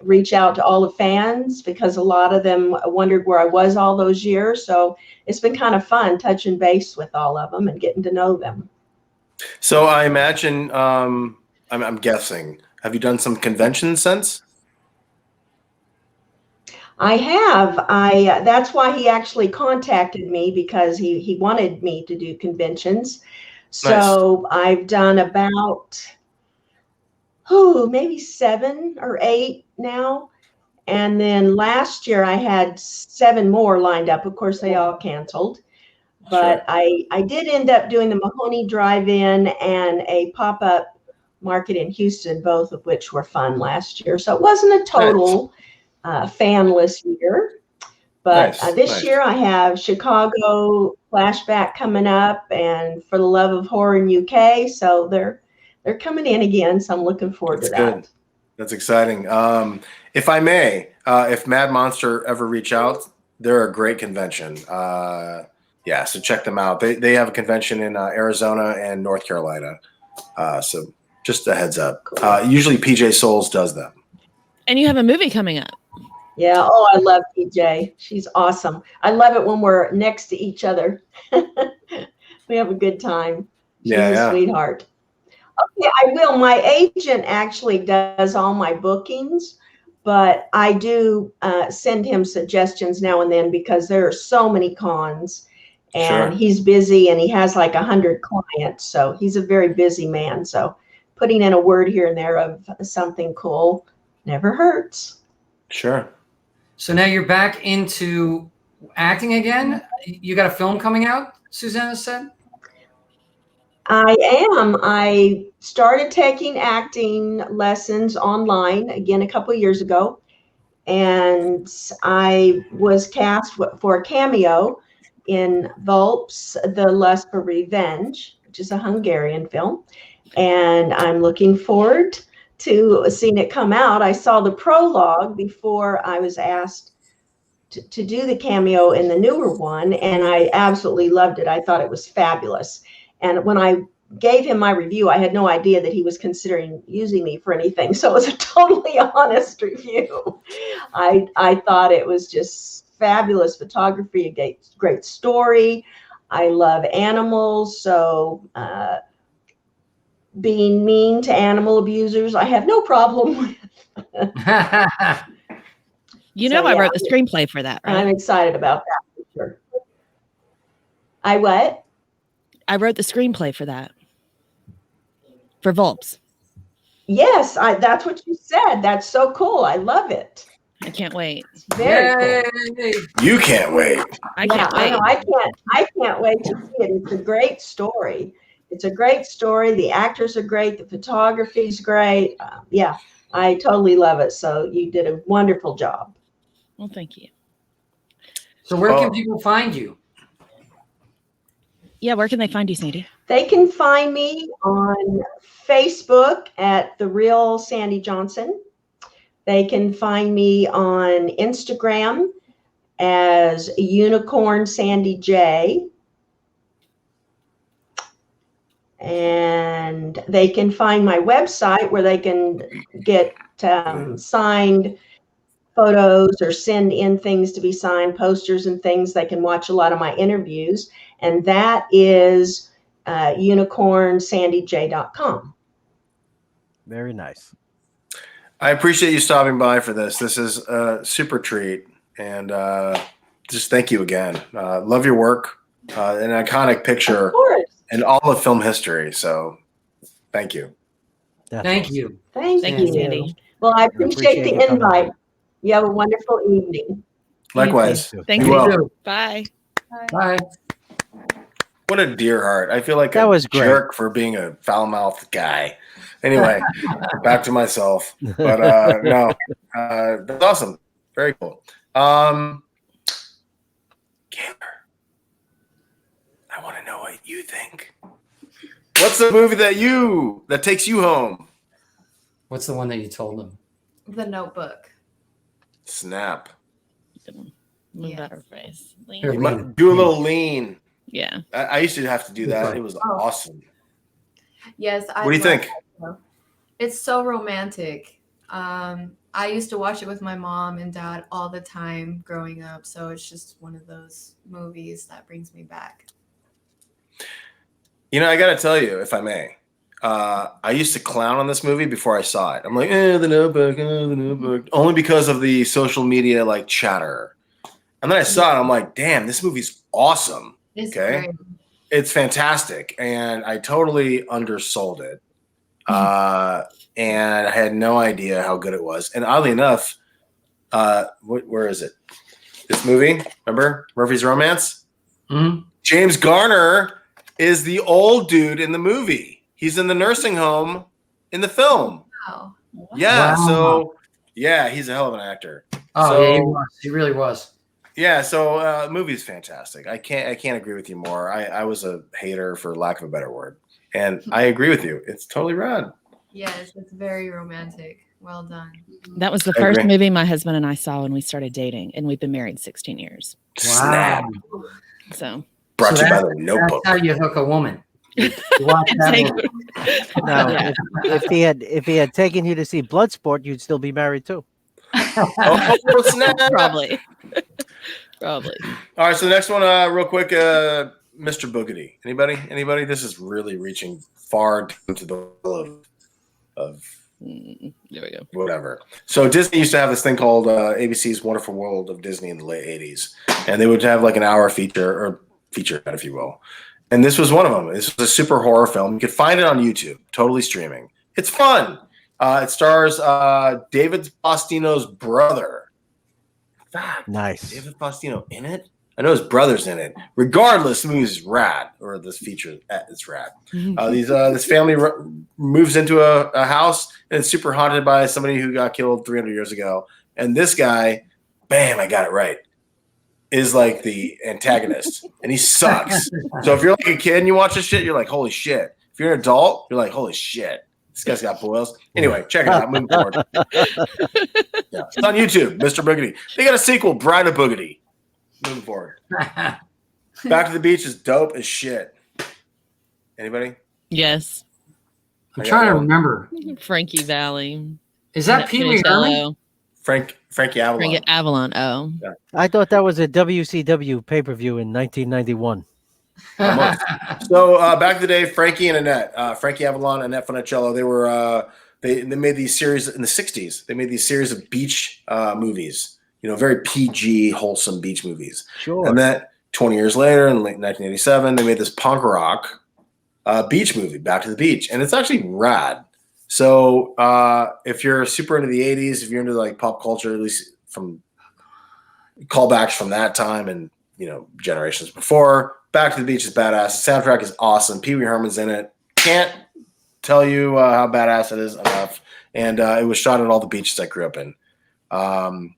reach out to all the fans, because a lot of them wondered where I was all those years. So it's been kind of fun touching base with all of them and getting to know them. So I imagine, I'm guessing, have you done some conventions since? I have. That's why he actually contacted me, because he wanted me to do conventions. So nice. I've done about maybe 7 or 8 now. And then last year I had 7 more lined up. Of course, they all canceled. But sure. I did end up doing the Mahoney Drive-In and a pop-up market in Houston, both of which were fun last year. So it wasn't a total fanless year. But this year I have Chicago Flashback coming up, and For the Love of Horror in UK. So they're coming in again. So I'm looking forward to that. Good. That's exciting. If I may, if Mad Monster ever reach out, they're a great convention. Yeah, so check them out. They have a convention in Arizona and North Carolina. So just a heads up. Cool. Usually PJ Souls does them. And you have a movie coming up. Yeah. Oh, I love PJ. She's awesome. I love it when we're next to each other. We have a good time. She's a sweetheart. Okay, I will. My agent actually does all my bookings, but I do send him suggestions now and then, because there are so many cons, and he's busy, and he has like 100 clients. So he's a very busy man. So putting in a word here and there of something cool never hurts. Sure. So now you're back into acting again. You got a film coming out, Susanna said? I am. I started taking acting lessons online again a couple of years ago, and I was cast for a cameo in Vulp's The Lust for Revenge, which is a Hungarian film, and I'm looking forward to seeing it come out. I saw the prologue before I was asked to do the cameo in the newer one, and I absolutely loved it. I thought it was fabulous. And when I gave him my review, I had no idea that he was considering using me for anything. So it was a totally honest review. I thought it was just fabulous photography, a great story. I love animals. So being mean to animal abusers, I have no problem with. I wrote the screenplay for that, right? I'm excited about that for sure. I what? I wrote the screenplay for that. For Vulps. Yes, that's what you said. That's so cool. I love it. I can't wait. Very cool. You can't wait. I can't wait. I can't wait to see it. It's a great story. It's a great story. The actors are great. The photography is great. I totally love it. So you did a wonderful job. Well, thank you. So where can people find you? Yeah, where can they find you, Sandy? They can find me on Facebook at The Real Sandy Johnson. They can find me on Instagram as Unicorn Sandy J. And they can find my website where they can get signed photos or send in things to be signed, posters and things. They can watch a lot of my interviews. And that is unicornsandyj.com. Very nice. I appreciate you stopping by for this. This is a super treat, and just thank you again. Love your work. An iconic picture in all of film history. So, thank you. Thank you. Thank you, you. Sandy. Well, I appreciate the you coming invite. on. You have a wonderful evening. Likewise. Thank Be you. well. Bye. Bye. What a dear heart. I feel like That a was great. jerk for being a foul-mouthed guy. Anyway, back to myself. But no, that's awesome. Very cool. Kayler, I want to know what you think. What's the movie that takes you home? What's the one that you told them? The Notebook. Snap. Move Yes. out her face. Here, You might do a little lean. Yeah. I used to have to do that. It was awesome. Yes. What do you think? It's so romantic. I used to watch it with my mom and dad all the time growing up. So it's just one of those movies that brings me back. You know, I got to tell you, if I may, I used to clown on this movie before I saw it. I'm like, the Notebook, only because of the social media like chatter. And then I saw it. I'm like, damn, this movie's awesome. It's Okay. great. It's fantastic. And I totally undersold it. And I had no idea how good it was. And oddly enough, where is it? This movie, remember? Murphy's Romance? Mm-hmm. James Garner is the old dude in the movie. He's in the nursing home in the film. Wow. Yeah, Wow. so yeah, he's a hell of an actor. Oh, So- yeah, he was. He really was. Yeah, so movie's fantastic. I can't agree with you more. I was a hater for lack of a better word. And I agree with you. It's totally rad. Yes, it's very romantic. Well done. That was the I first agree. movie my husband and I saw when we started dating, and we've been married 16 years. Snap. So Brought So to you by that's- the Notebook. That's how you hook a woman. You watch that Take- movie. Now, Yeah. if he had taken you to see Bloodsport, you'd still be married too. Oh, snap. probably. Probably. All right, so the next one, real quick, Mr. Boogedy. Anybody? This is really reaching far into the middle of There we go. whatever. So Disney used to have this thing called ABC's Wonderful World of Disney in the late 80s. And they would have like an hour featurette, if you will. And this was one of them. This was a super horror film. You could find it on YouTube, totally streaming. It's fun. It stars David Faustino's brother. Fact, Nice. David Faustino in it? I know his brother's in it. Regardless, the movie's rad, or this feature is rad. This family moves into a house, and it's super haunted by somebody who got killed 300 years ago. And this guy, bam, I got it right, is like the antagonist, and he sucks. So if you're like a kid and you watch this shit, you're like, holy shit. If you're an adult, you're like, holy shit. This guy's got boils. Anyway, check it out. Moving forward. Yeah, it's on YouTube, Mr. Boogedy. They got a sequel, Bride of Boogedy. Moving forward. Back to the Beach is dope as shit. Anybody? Yes. I'm trying to remember. Frankie Valley. Is that Pee Wee Herman? Frankie Avalon. Frankie Avalon. Oh. I thought that was a WCW pay-per-view in 1991. So back in the day, Frankie and Annette, Frankie Avalon, Annette Funicello, they were they made these series in the 60s. They made these series of beach movies, very PG, wholesome beach movies. Sure. And then 20 years later, in late 1987, they made this punk rock beach movie, Back to the Beach, and it's actually rad. So if you're super into the 80s, if you're into like pop culture, at least from callbacks from that time and generations before, Back to the Beach is badass. The soundtrack is awesome. Pee Wee Herman's in it. Can't tell you how badass it is enough. And it was shot at all the beaches I grew up in.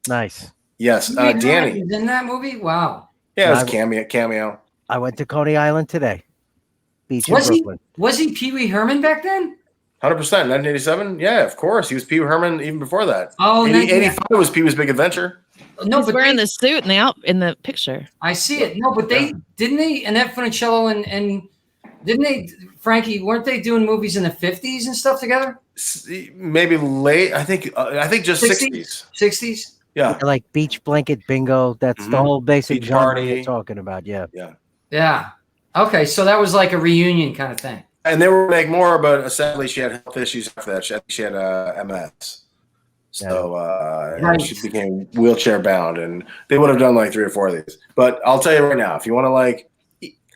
Nice. Yes, Pee Wee Danny. Herman is in that movie? Wow. Yeah, it was a cameo. I went to Coney Island today. Beach in Was he Brooklyn. Pee Wee Herman back then? 100%. 1987? Yeah, of course. He was Pee Wee Herman even before that. Oh, 85 was Pee Wee's Big Adventure. No, He's but wearing the suit in the picture. I see it. No, but didn't Annette Funicello and didn't they, Frankie, weren't they doing movies in the 50s and stuff together? Maybe late. I think just 60s. 60s? Yeah. Like Beach Blanket Bingo. That's the whole basic Beach genre Party. you're talking about. Yeah. Yeah. Okay, so that was like a reunion kind of thing. And they were make more, but sadly she had health issues after that. She had MS. So she became wheelchair bound, and they would have done like 3 or 4 of these. But I'll tell you right now, if you want to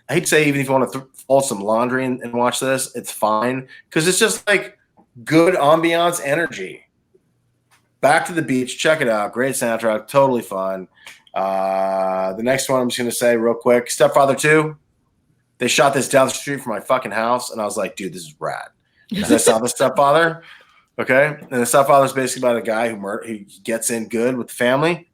I hate to say, even if you want to fold some laundry and watch this, it's fine because it's just like good ambiance energy. Back to the Beach, check it out. Great soundtrack, totally fun. The next one I'm just gonna say real quick, Stepfather 2. They shot this down the street from my fucking house, and I was like, dude, this is rad. Because I saw the Stepfather. Okay, and the Stepfather is basically about a guy who gets in good with the family,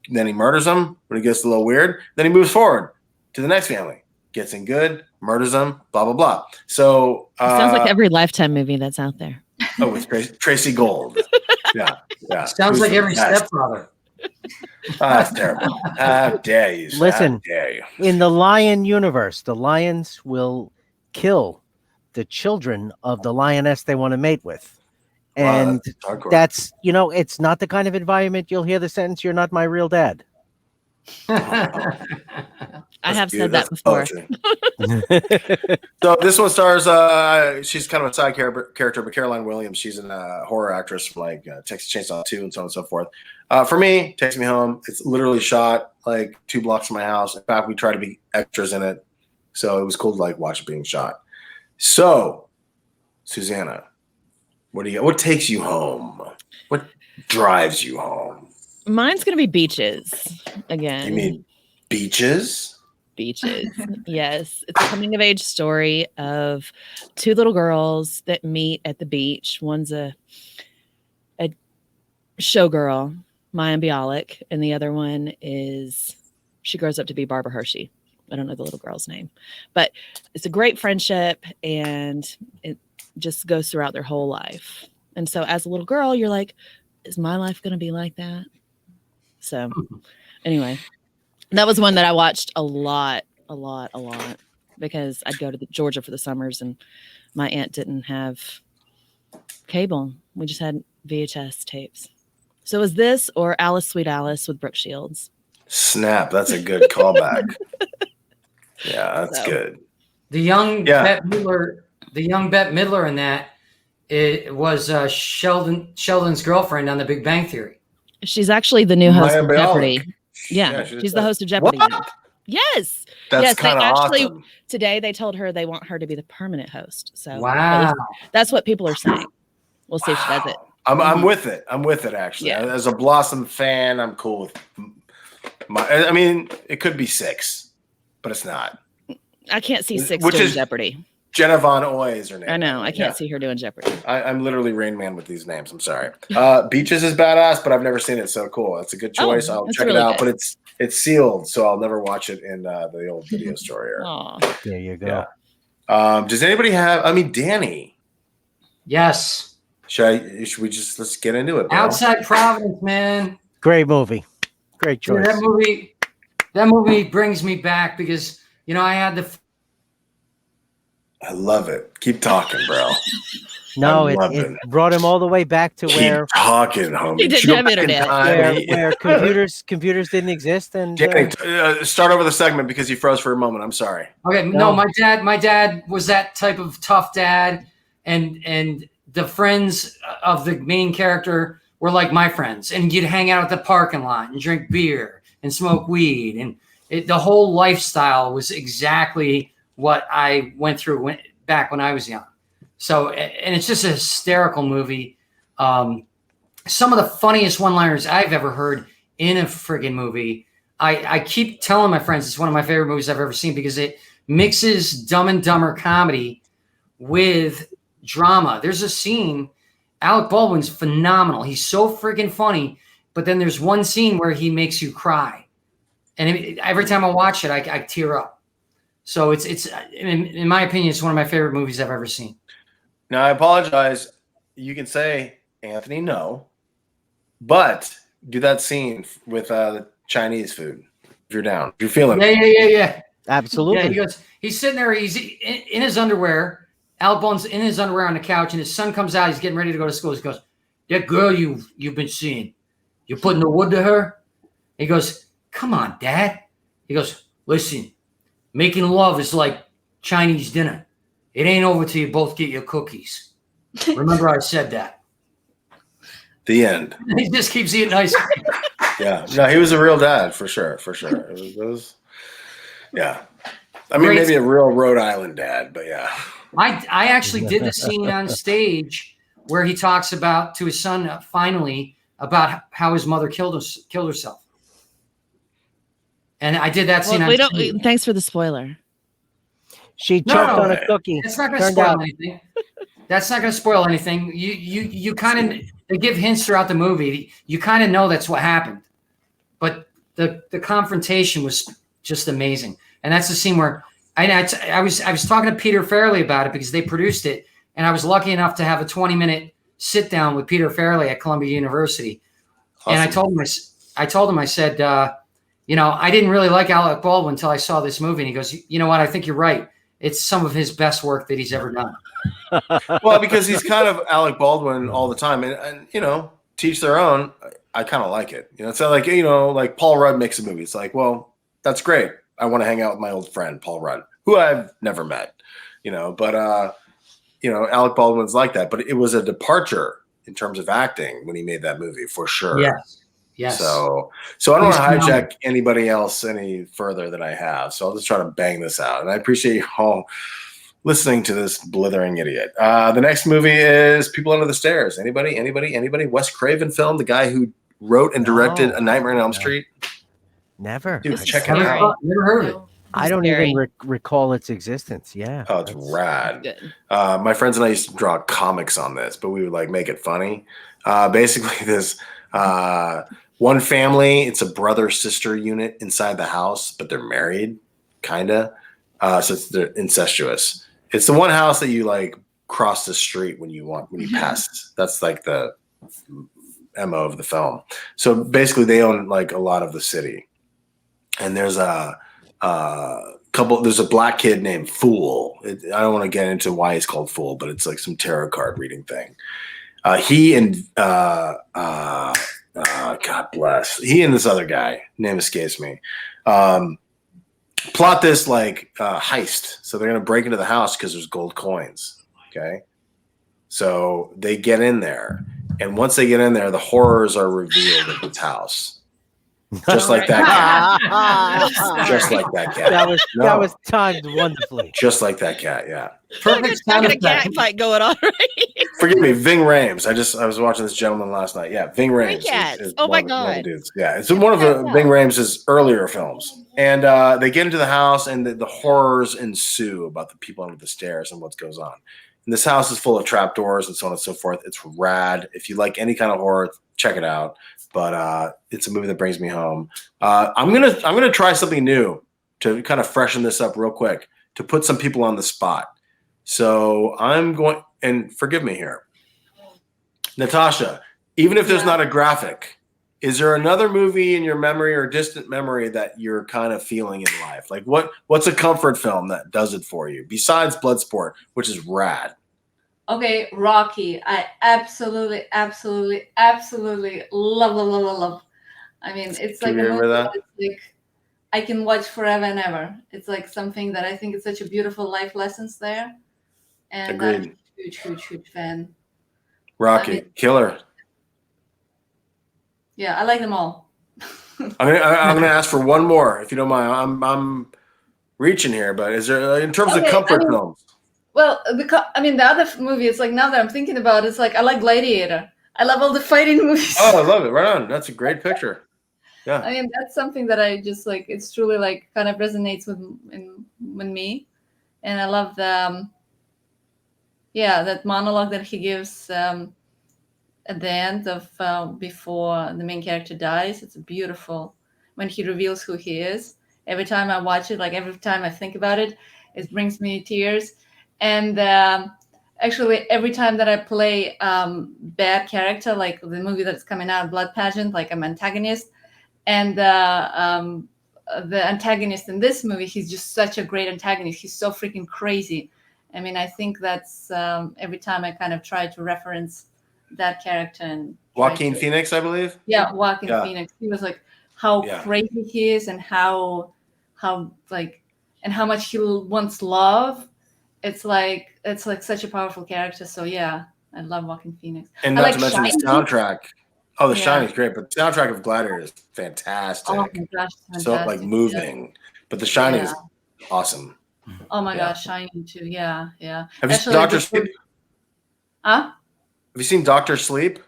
and then he murders them when it gets a little weird. Then he moves forward to the next family, gets in good, murders them, blah blah blah. So sounds like every Lifetime movie that's out there. Oh, with Tracy Gold. Yeah. Sounds like every stepfather. That's terrible. How dare you? Listen, How dare you? In the lion universe, the lions will kill the children of the lioness they want to mate with. And that's, it's not the kind of environment you'll hear the sentence, "You're not my real dad." I have said that before. So this one stars, she's kind of a side character, but Caroline Williams, she's a horror actress from like Texas Chainsaw 2 and so on and so forth. For me, Takes Me Home, it's literally shot like 2 blocks from my house. In fact, we try to be extras in it. So it was cool to like watch it being shot. So, Susanna, what takes you home? What drives you home? Mine's going to be Beaches again. You mean Beaches? Beaches. Yes. It's a coming of age story of 2 little girls that meet at the beach. One's a showgirl, Maya Bialik, and the other one she grows up to be Barbara Hershey. I don't know the little girl's name, but it's a great friendship, and it just goes throughout their whole life. And so as a little girl, you're like, is my life going to be like that? So anyway, that was one that I watched a lot, because I'd go to Georgia for the summers, and my aunt didn't have cable. We just had VHS tapes. So it was this or Alice, Sweet Alice with Brooke Shields. Snap. That's a good callback. Yeah, that's good. The young Bette Midler in that, it was Sheldon's girlfriend on The Big Bang Theory. She's actually the new host of Bialik. Jeopardy. Yeah, she's the host of Jeopardy now. Yes. That's kind of awesome. Today they told her they want her to be the permanent host. So wow, that's what people are saying. We'll see if she does it. I'm with it. I'm with it, actually. Yeah. As a Blossom fan, I'm cool with I mean, it could be 6, but it's not. I can't see 6 doing Jeopardy. Jenna Von Oy is her name. I know. I can't see her doing Jeopardy. I'm literally Rain Man with these names. I'm sorry. Beaches is badass, but I've never seen it. So cool. That's a good choice. I'll check it out. Good. But it's sealed, so I'll never watch it in the old video store here. There you go. Yeah. Does anybody have? I mean, Danny. Yes. Should we just let's get into it? Bro. Outside Providence, man. Great movie. Great choice. Dude, that movie brings me back because I had I love it. Keep talking, bro. No, it brought him all the way back to where talking, homie. He didn't have internet. Where computers didn't exist. And start over the segment because you froze for a moment. I'm sorry. Okay, no, my dad was that type of tough dad, and the friends of the main character were like my friends, and you'd hang out at the parking lot and drink beer and smoke weed, and the whole lifestyle was exactly what I went through back when I was young. So, and it's just a hysterical movie. Some of the funniest one-liners I've ever heard in a friggin' movie. I keep telling my friends it's one of my favorite movies I've ever seen because it mixes Dumb and Dumber comedy with drama. There's a scene, Alec Baldwin's phenomenal. He's so friggin' funny, but then there's one scene where he makes you cry. And every time I watch it, I tear up. So it's in my opinion, it's one of my favorite movies I've ever seen. Now, I apologize. You can say, Anthony, no. But do that scene with the Chinese food if you're down. If you're feeling it. Yeah. Absolutely. Yeah, he's sitting there. He's in his underwear. Alec Baldwin's in his underwear on the couch, and his son comes out. He's getting ready to go to school. He goes, that girl you've been seeing, you putting the wood to her? He goes, come on, Dad. He goes, listen, making love is like Chinese dinner. It ain't over till you both get your cookies. Remember I said that. The end. He just keeps eating ice cream. Yeah. No, he was a real dad for sure. It was yeah. I mean, maybe a real Rhode Island dad, but yeah. I actually did the scene on stage where he talks about to his son finally about how his mother killed herself. And I did that scene on stage. Thanks for the spoiler. She choked on a cookie. It's not going to spoil anything. That's not going to spoil anything. You kind of, they give hints throughout the movie. You kind of know that's what happened. But the confrontation was just amazing. And that's the scene where I was talking to Peter Farrelly about it because they produced it. And I was lucky enough to have a 20-minute sit down with Peter Farrelly at Columbia University. Awesome. And I told him, I said, I didn't really like Alec Baldwin until I saw this movie. And he goes, you know what? I think you're right. It's some of his best work that he's ever done. Well, because he's kind of Alec Baldwin all the time, and teach their own. I kind of like it. It's not like like Paul Rudd makes a movie. It's like, well, that's great. I want to hang out with my old friend Paul Rudd, who I've never met. But Alec Baldwin's like that. But it was a departure in terms of acting when he made that movie, for sure. Yes. So I don't want to hijack anybody else any further than I have. So I'll just try to bang this out. And I appreciate you all listening to this blithering idiot. The next movie is People Under the Stairs. Anybody? Wes Craven film, the guy who wrote and directed A Nightmare on Elm Street. Never. Dude, check it out. Never heard of it. I don't even recall its existence. Yeah. Oh, it's rad. My friends and I used to draw comics on this, but we would make it funny. Basically, this one family, it's a brother-sister unit inside the house, but they're married, kind of. So they're incestuous. It's the one house that you cross the street when you pass. That's the MO of the film. So basically, they own a lot of the city, and there's a black kid named Fool. I don't want to get into why he's called Fool, but it's some tarot card reading thing. He and God bless. He and this other guy, name escapes me, plot this heist. So they're going to break into the house because there's gold coins. Okay. So they get in there. And once they get in there, the horrors are revealed in this house. Just like that cat. Just like that cat. That was timed wonderfully. Just like that cat, yeah. Perfect. Got a cat fight going on, right? Forgive me, Ving Rhames. I was watching this gentleman last night. Yeah, Ving Rhames. Oh my God. Dudes. Yeah, it's one of Ving Rhames' earlier films. And they get into the house, and the horrors ensue about the people under the stairs and what goes on. And this house is full of trapdoors and so on and so forth. It's rad. If you like any kind of horror, check it out. But it's a movie that brings me home. I'm gonna try something new to kind of freshen this up real quick, to put some people on the spot. So I'm going, and forgive me here, Natasha, even if there's not a graphic, is there another movie in your memory or distant memory that you're kind of feeling in life? What's a comfort film that does it for you besides Bloodsport, which is rad? Okay, Rocky. I absolutely love. I mean, it's a movie that I can watch forever and ever. It's something that I think is such a beautiful life lessons there. And agreed. I'm a huge fan. Rocky, killer. Yeah, I like them all. I'm gonna ask for one more, if you don't mind. I'm reaching here, but is there, in terms of comfort films? Well, the other movie, it's now that I'm thinking about it, it's I like Gladiator. I love all the fighting movies. Oh, I love it. Right on. That's a great picture. Yeah. I mean, that's something that I just it's truly kind of resonates with me. And I love the, that monologue that he gives at the end of before the main character dies. It's beautiful when he reveals who he is. Every time I watch it, every time I think about it, it brings me tears. And actually, every time that I play bad character, like the movie that's coming out, Blood Pageant, I'm antagonist, and the antagonist in this movie, he's just such a great antagonist. He's so freaking crazy. I mean, I think that's every time I kind of try to reference that character. And Joaquin Phoenix, I believe. Yeah, Joaquin Phoenix. He was how crazy he is, and how and how much he wants love. It's such a powerful character. So yeah, I love Walking Phoenix. And I not like to mention the Shining. soundtrack. Oh, The Yeah. Shining is great, but the soundtrack of Gladiator is fantastic. Oh my gosh, So like fantastic. moving. But The Shining Yeah. is awesome. Oh my Yeah. gosh, Shining too. Yeah, yeah. Have you seen Doctor Sleep? Huh? Have you seen Doctor Sleep?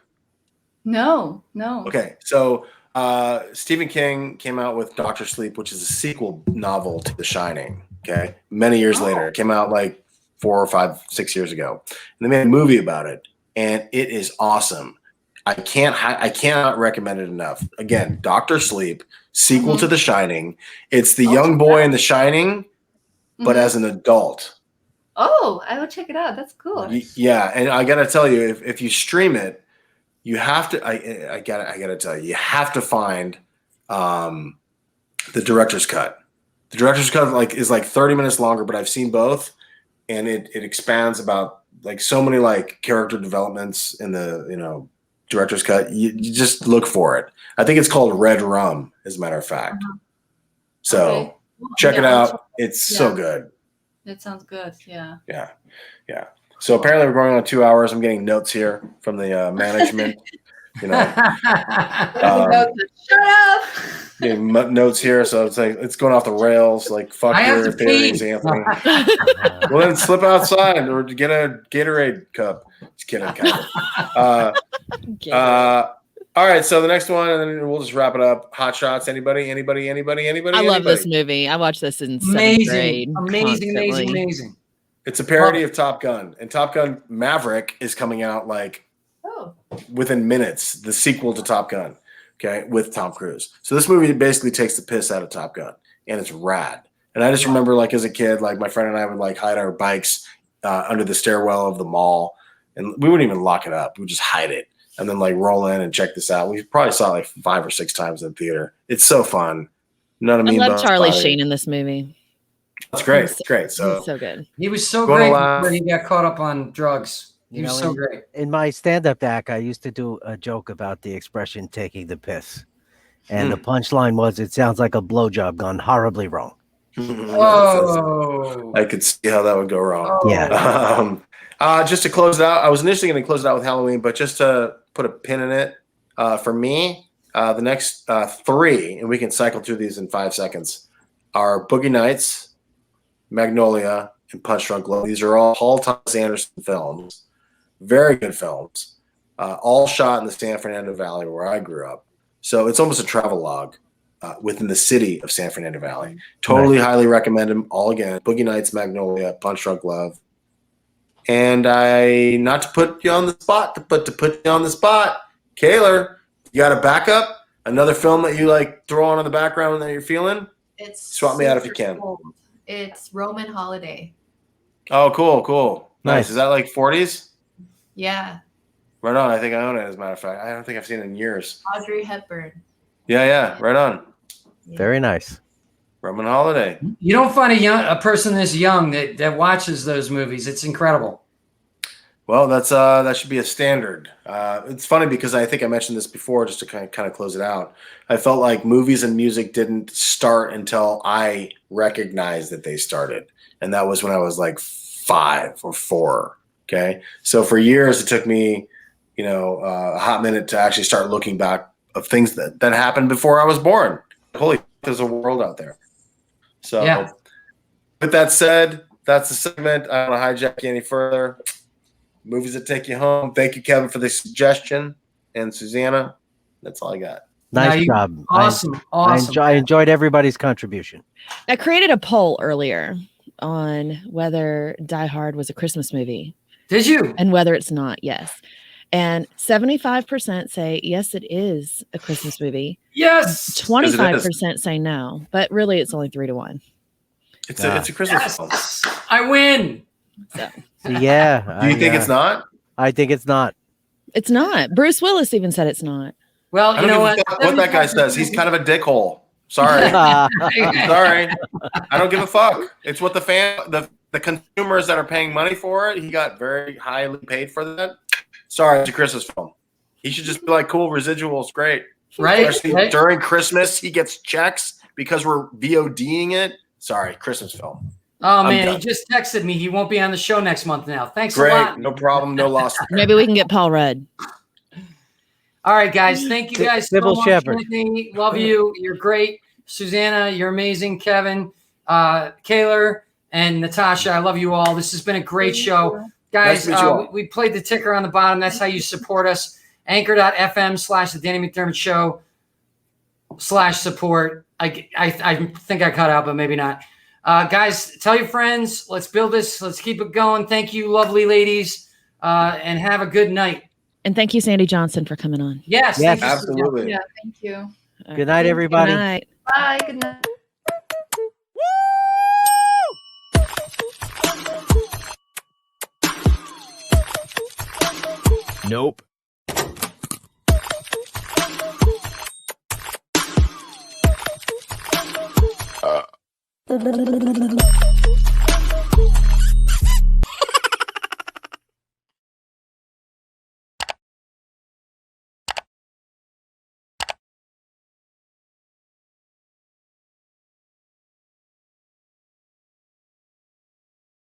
No, no. Okay, so Stephen King came out with Doctor Sleep, which is a sequel novel to The Shining. Okay, many years later, it came out like 4 or 5, 6 years ago, and they made a movie about it, and it is awesome. I cannot recommend it enough. Again, Doctor Sleep, sequel to The Shining. It's the young boy in The Shining, but as an adult. Oh, I will check it out. That's cool. Yeah, and I gotta tell you, if you stream it, you have to. I gotta tell you, you have to find the director's cut. The director's cut is like 30 minutes longer, but I've seen both, and it expands about like so many like character developments in the director's cut. You just look for it. I think it's called Red Rum, as a matter of fact. So check it out. It's so good. That sounds good. Yeah. Yeah. Yeah. So apparently we're going on 2 hours. I'm getting notes here from the management. Shut up. Getting notes here, so it's like it's going off the rails. Like fuck your theories, Anthony. Well, then slip outside or get a Gatorade cup. Just kidding, kind of. All right, so the next one, and then we'll just wrap it up. Hot Shots. Anybody? I love this movie. I watched this in seventh grade. Amazing. It's a parody of Top Gun, and Top Gun Maverick is coming out like within minutes. The sequel to Top Gun, okay, with Tom Cruise. So this movie basically takes the piss out of Top Gun, and it's rad. And I just remember, like as a kid, like my friend and I would like hide our bikes under the stairwell of the mall, and we wouldn't even lock it up. We would just hide it, and then like roll in and check this out. We probably saw it like 5 or 6 times in the theater. It's so fun. I love Charlie Sheen in this movie. That's great. It's great. So good. He was so great before he got caught up on drugs. He was so great. In my stand-up act, I used to do a joke about the expression "taking the piss," and the punchline was, "It sounds like a blowjob gone horribly wrong." Oh, I could see how that would go wrong. Yeah. Just to close it out, I was initially going to close it out with Halloween, but just to put a pin in it, for me, the next 3, and we can cycle through these in 5 seconds, are Boogie Nights, Magnolia, and Punch Drunk Love. These are all Paul Thomas Anderson films. Very good films. All shot in the San Fernando Valley where I grew up. So it's almost a travel log within the city of San Fernando Valley. Totally highly recommend them all again. Boogie Nights, Magnolia, Punch Drunk Love. And not to put you on the spot, but to put you on the spot, Kayler, you got a backup? Another film that you like throw on in the background that you're feeling? Swap me out if you can. Cold. It's Roman Holiday. Oh, cool. Nice. Is that like 40s? Yeah. Right on. I think I own it, as a matter of fact. I don't think I've seen it in years. Audrey Hepburn. Yeah. Right on. Yeah. Very nice. Roman Holiday. You don't find a person this young that watches those movies. It's incredible. Well, that should be a standard. It's funny because I think I mentioned this before, just to kind of close it out. I felt like movies and music didn't start until I recognized that they started, and that was when I was like 5 or 4. Okay, so for years it took me, a hot minute to actually start looking back of things that happened before I was born. Holy, there's a world out there. So, with that said, that's the segment. I don't want to hijack you any further. Movies that take you home. Thank you, Kevin, for the suggestion, and Susanna. That's all I got. Nice job. Awesome. I enjoyed everybody's contribution. I created a poll earlier on whether Die Hard was a Christmas movie. Did you? And whether it's not, yes. And 75% say yes, it is a Christmas movie. Yes. 25% say no, but really it's only 3-1. It's a Christmas film. I win. So. Yeah. Do you think it's not? I think it's not. It's not. Bruce Willis even said it's not. Well, you know what? What that guy says. He's kind of a dickhole. Sorry. Sorry. I don't give a fuck. It's what the consumers that are paying money for it. He got very highly paid for that. Sorry, it's a Christmas film. He should just be like, cool, residuals, great. Right. During Christmas, he gets checks because we're VODing it. Sorry, Christmas film. Oh I'm man, done. he just texted me. He won't be on the show next month now. Thanks Great, a lot. no problem, no loss. Maybe we can get Paul Rudd. All right, guys. Thank you guys so Sybil much. Shepherd. Anthony, love you. You're great. Susanna, you're amazing. Kevin, Kayler, and Natasha, I love you all. This has been a great show. Guys, Nice to meet you all. we played the ticker on the bottom. That's how you support us. Anchor.fm/The Danny McDermott Show /support. I think I cut out, but maybe not. Guys, tell your friends. Let's build this. Let's keep it going. Thank you, lovely ladies, and have a good night. And thank you, Sandy Johnson, for coming on. Yes, Yes. thank you, Susanna. Absolutely. Yeah, thank you. Good night, everybody. Good night. Bye. Good night. Nope.